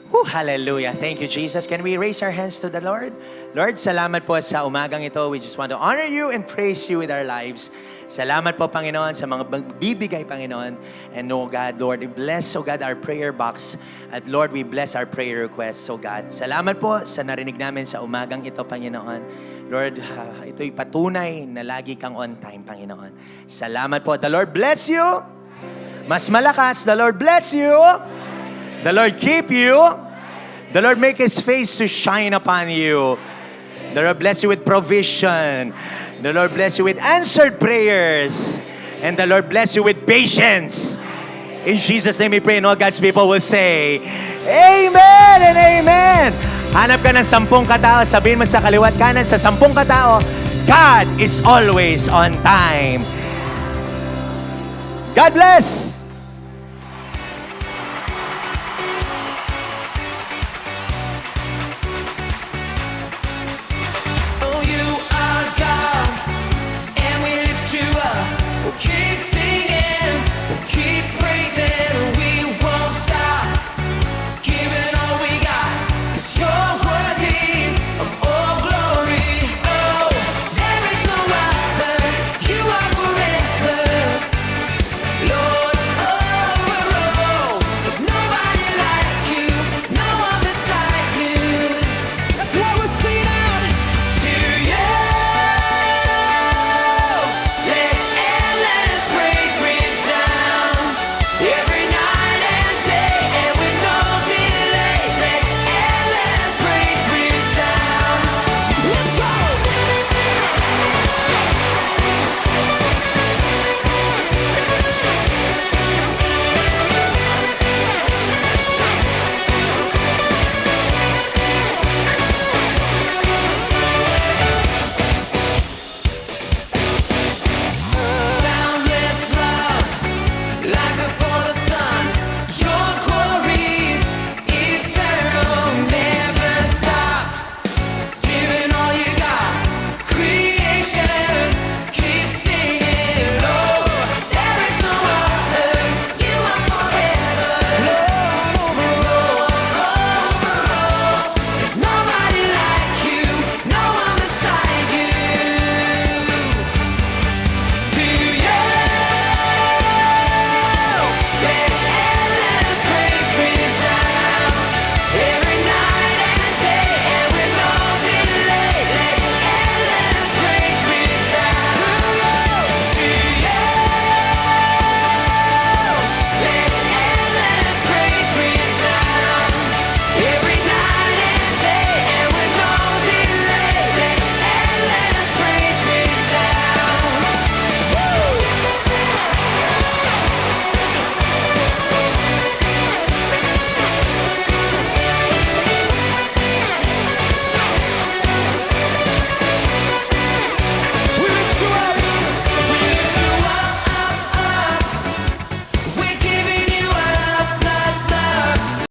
Whew, hallelujah. Thank you, Jesus. Can we raise our hands to the Lord? Lord, salamat po sa umagang ito. We just want to honor you and praise you with our lives. Salamat po, Panginoon, sa mga bibigay, Panginoon. And oh God, Lord, we bless, oh God, our prayer box. At Lord, we bless our prayer requests, oh God. Salamat po sa narinig namin sa umagang ito, Panginoon. Lord, ito'y patunay na lagi kang on time, Panginoon. Salamat po. The Lord bless you. Mas malakas, the Lord bless you. The Lord keep you. The Lord make His face to shine upon you. The Lord bless you with provision. The Lord bless you with answered prayers. And the Lord bless you with patience. In Jesus' name we pray, and all God's people will say, Amen and Amen. Hanap ka ng 10 katao, sabihin mo sa kaliwat kanan sa 10 katao, God is always on time. God bless!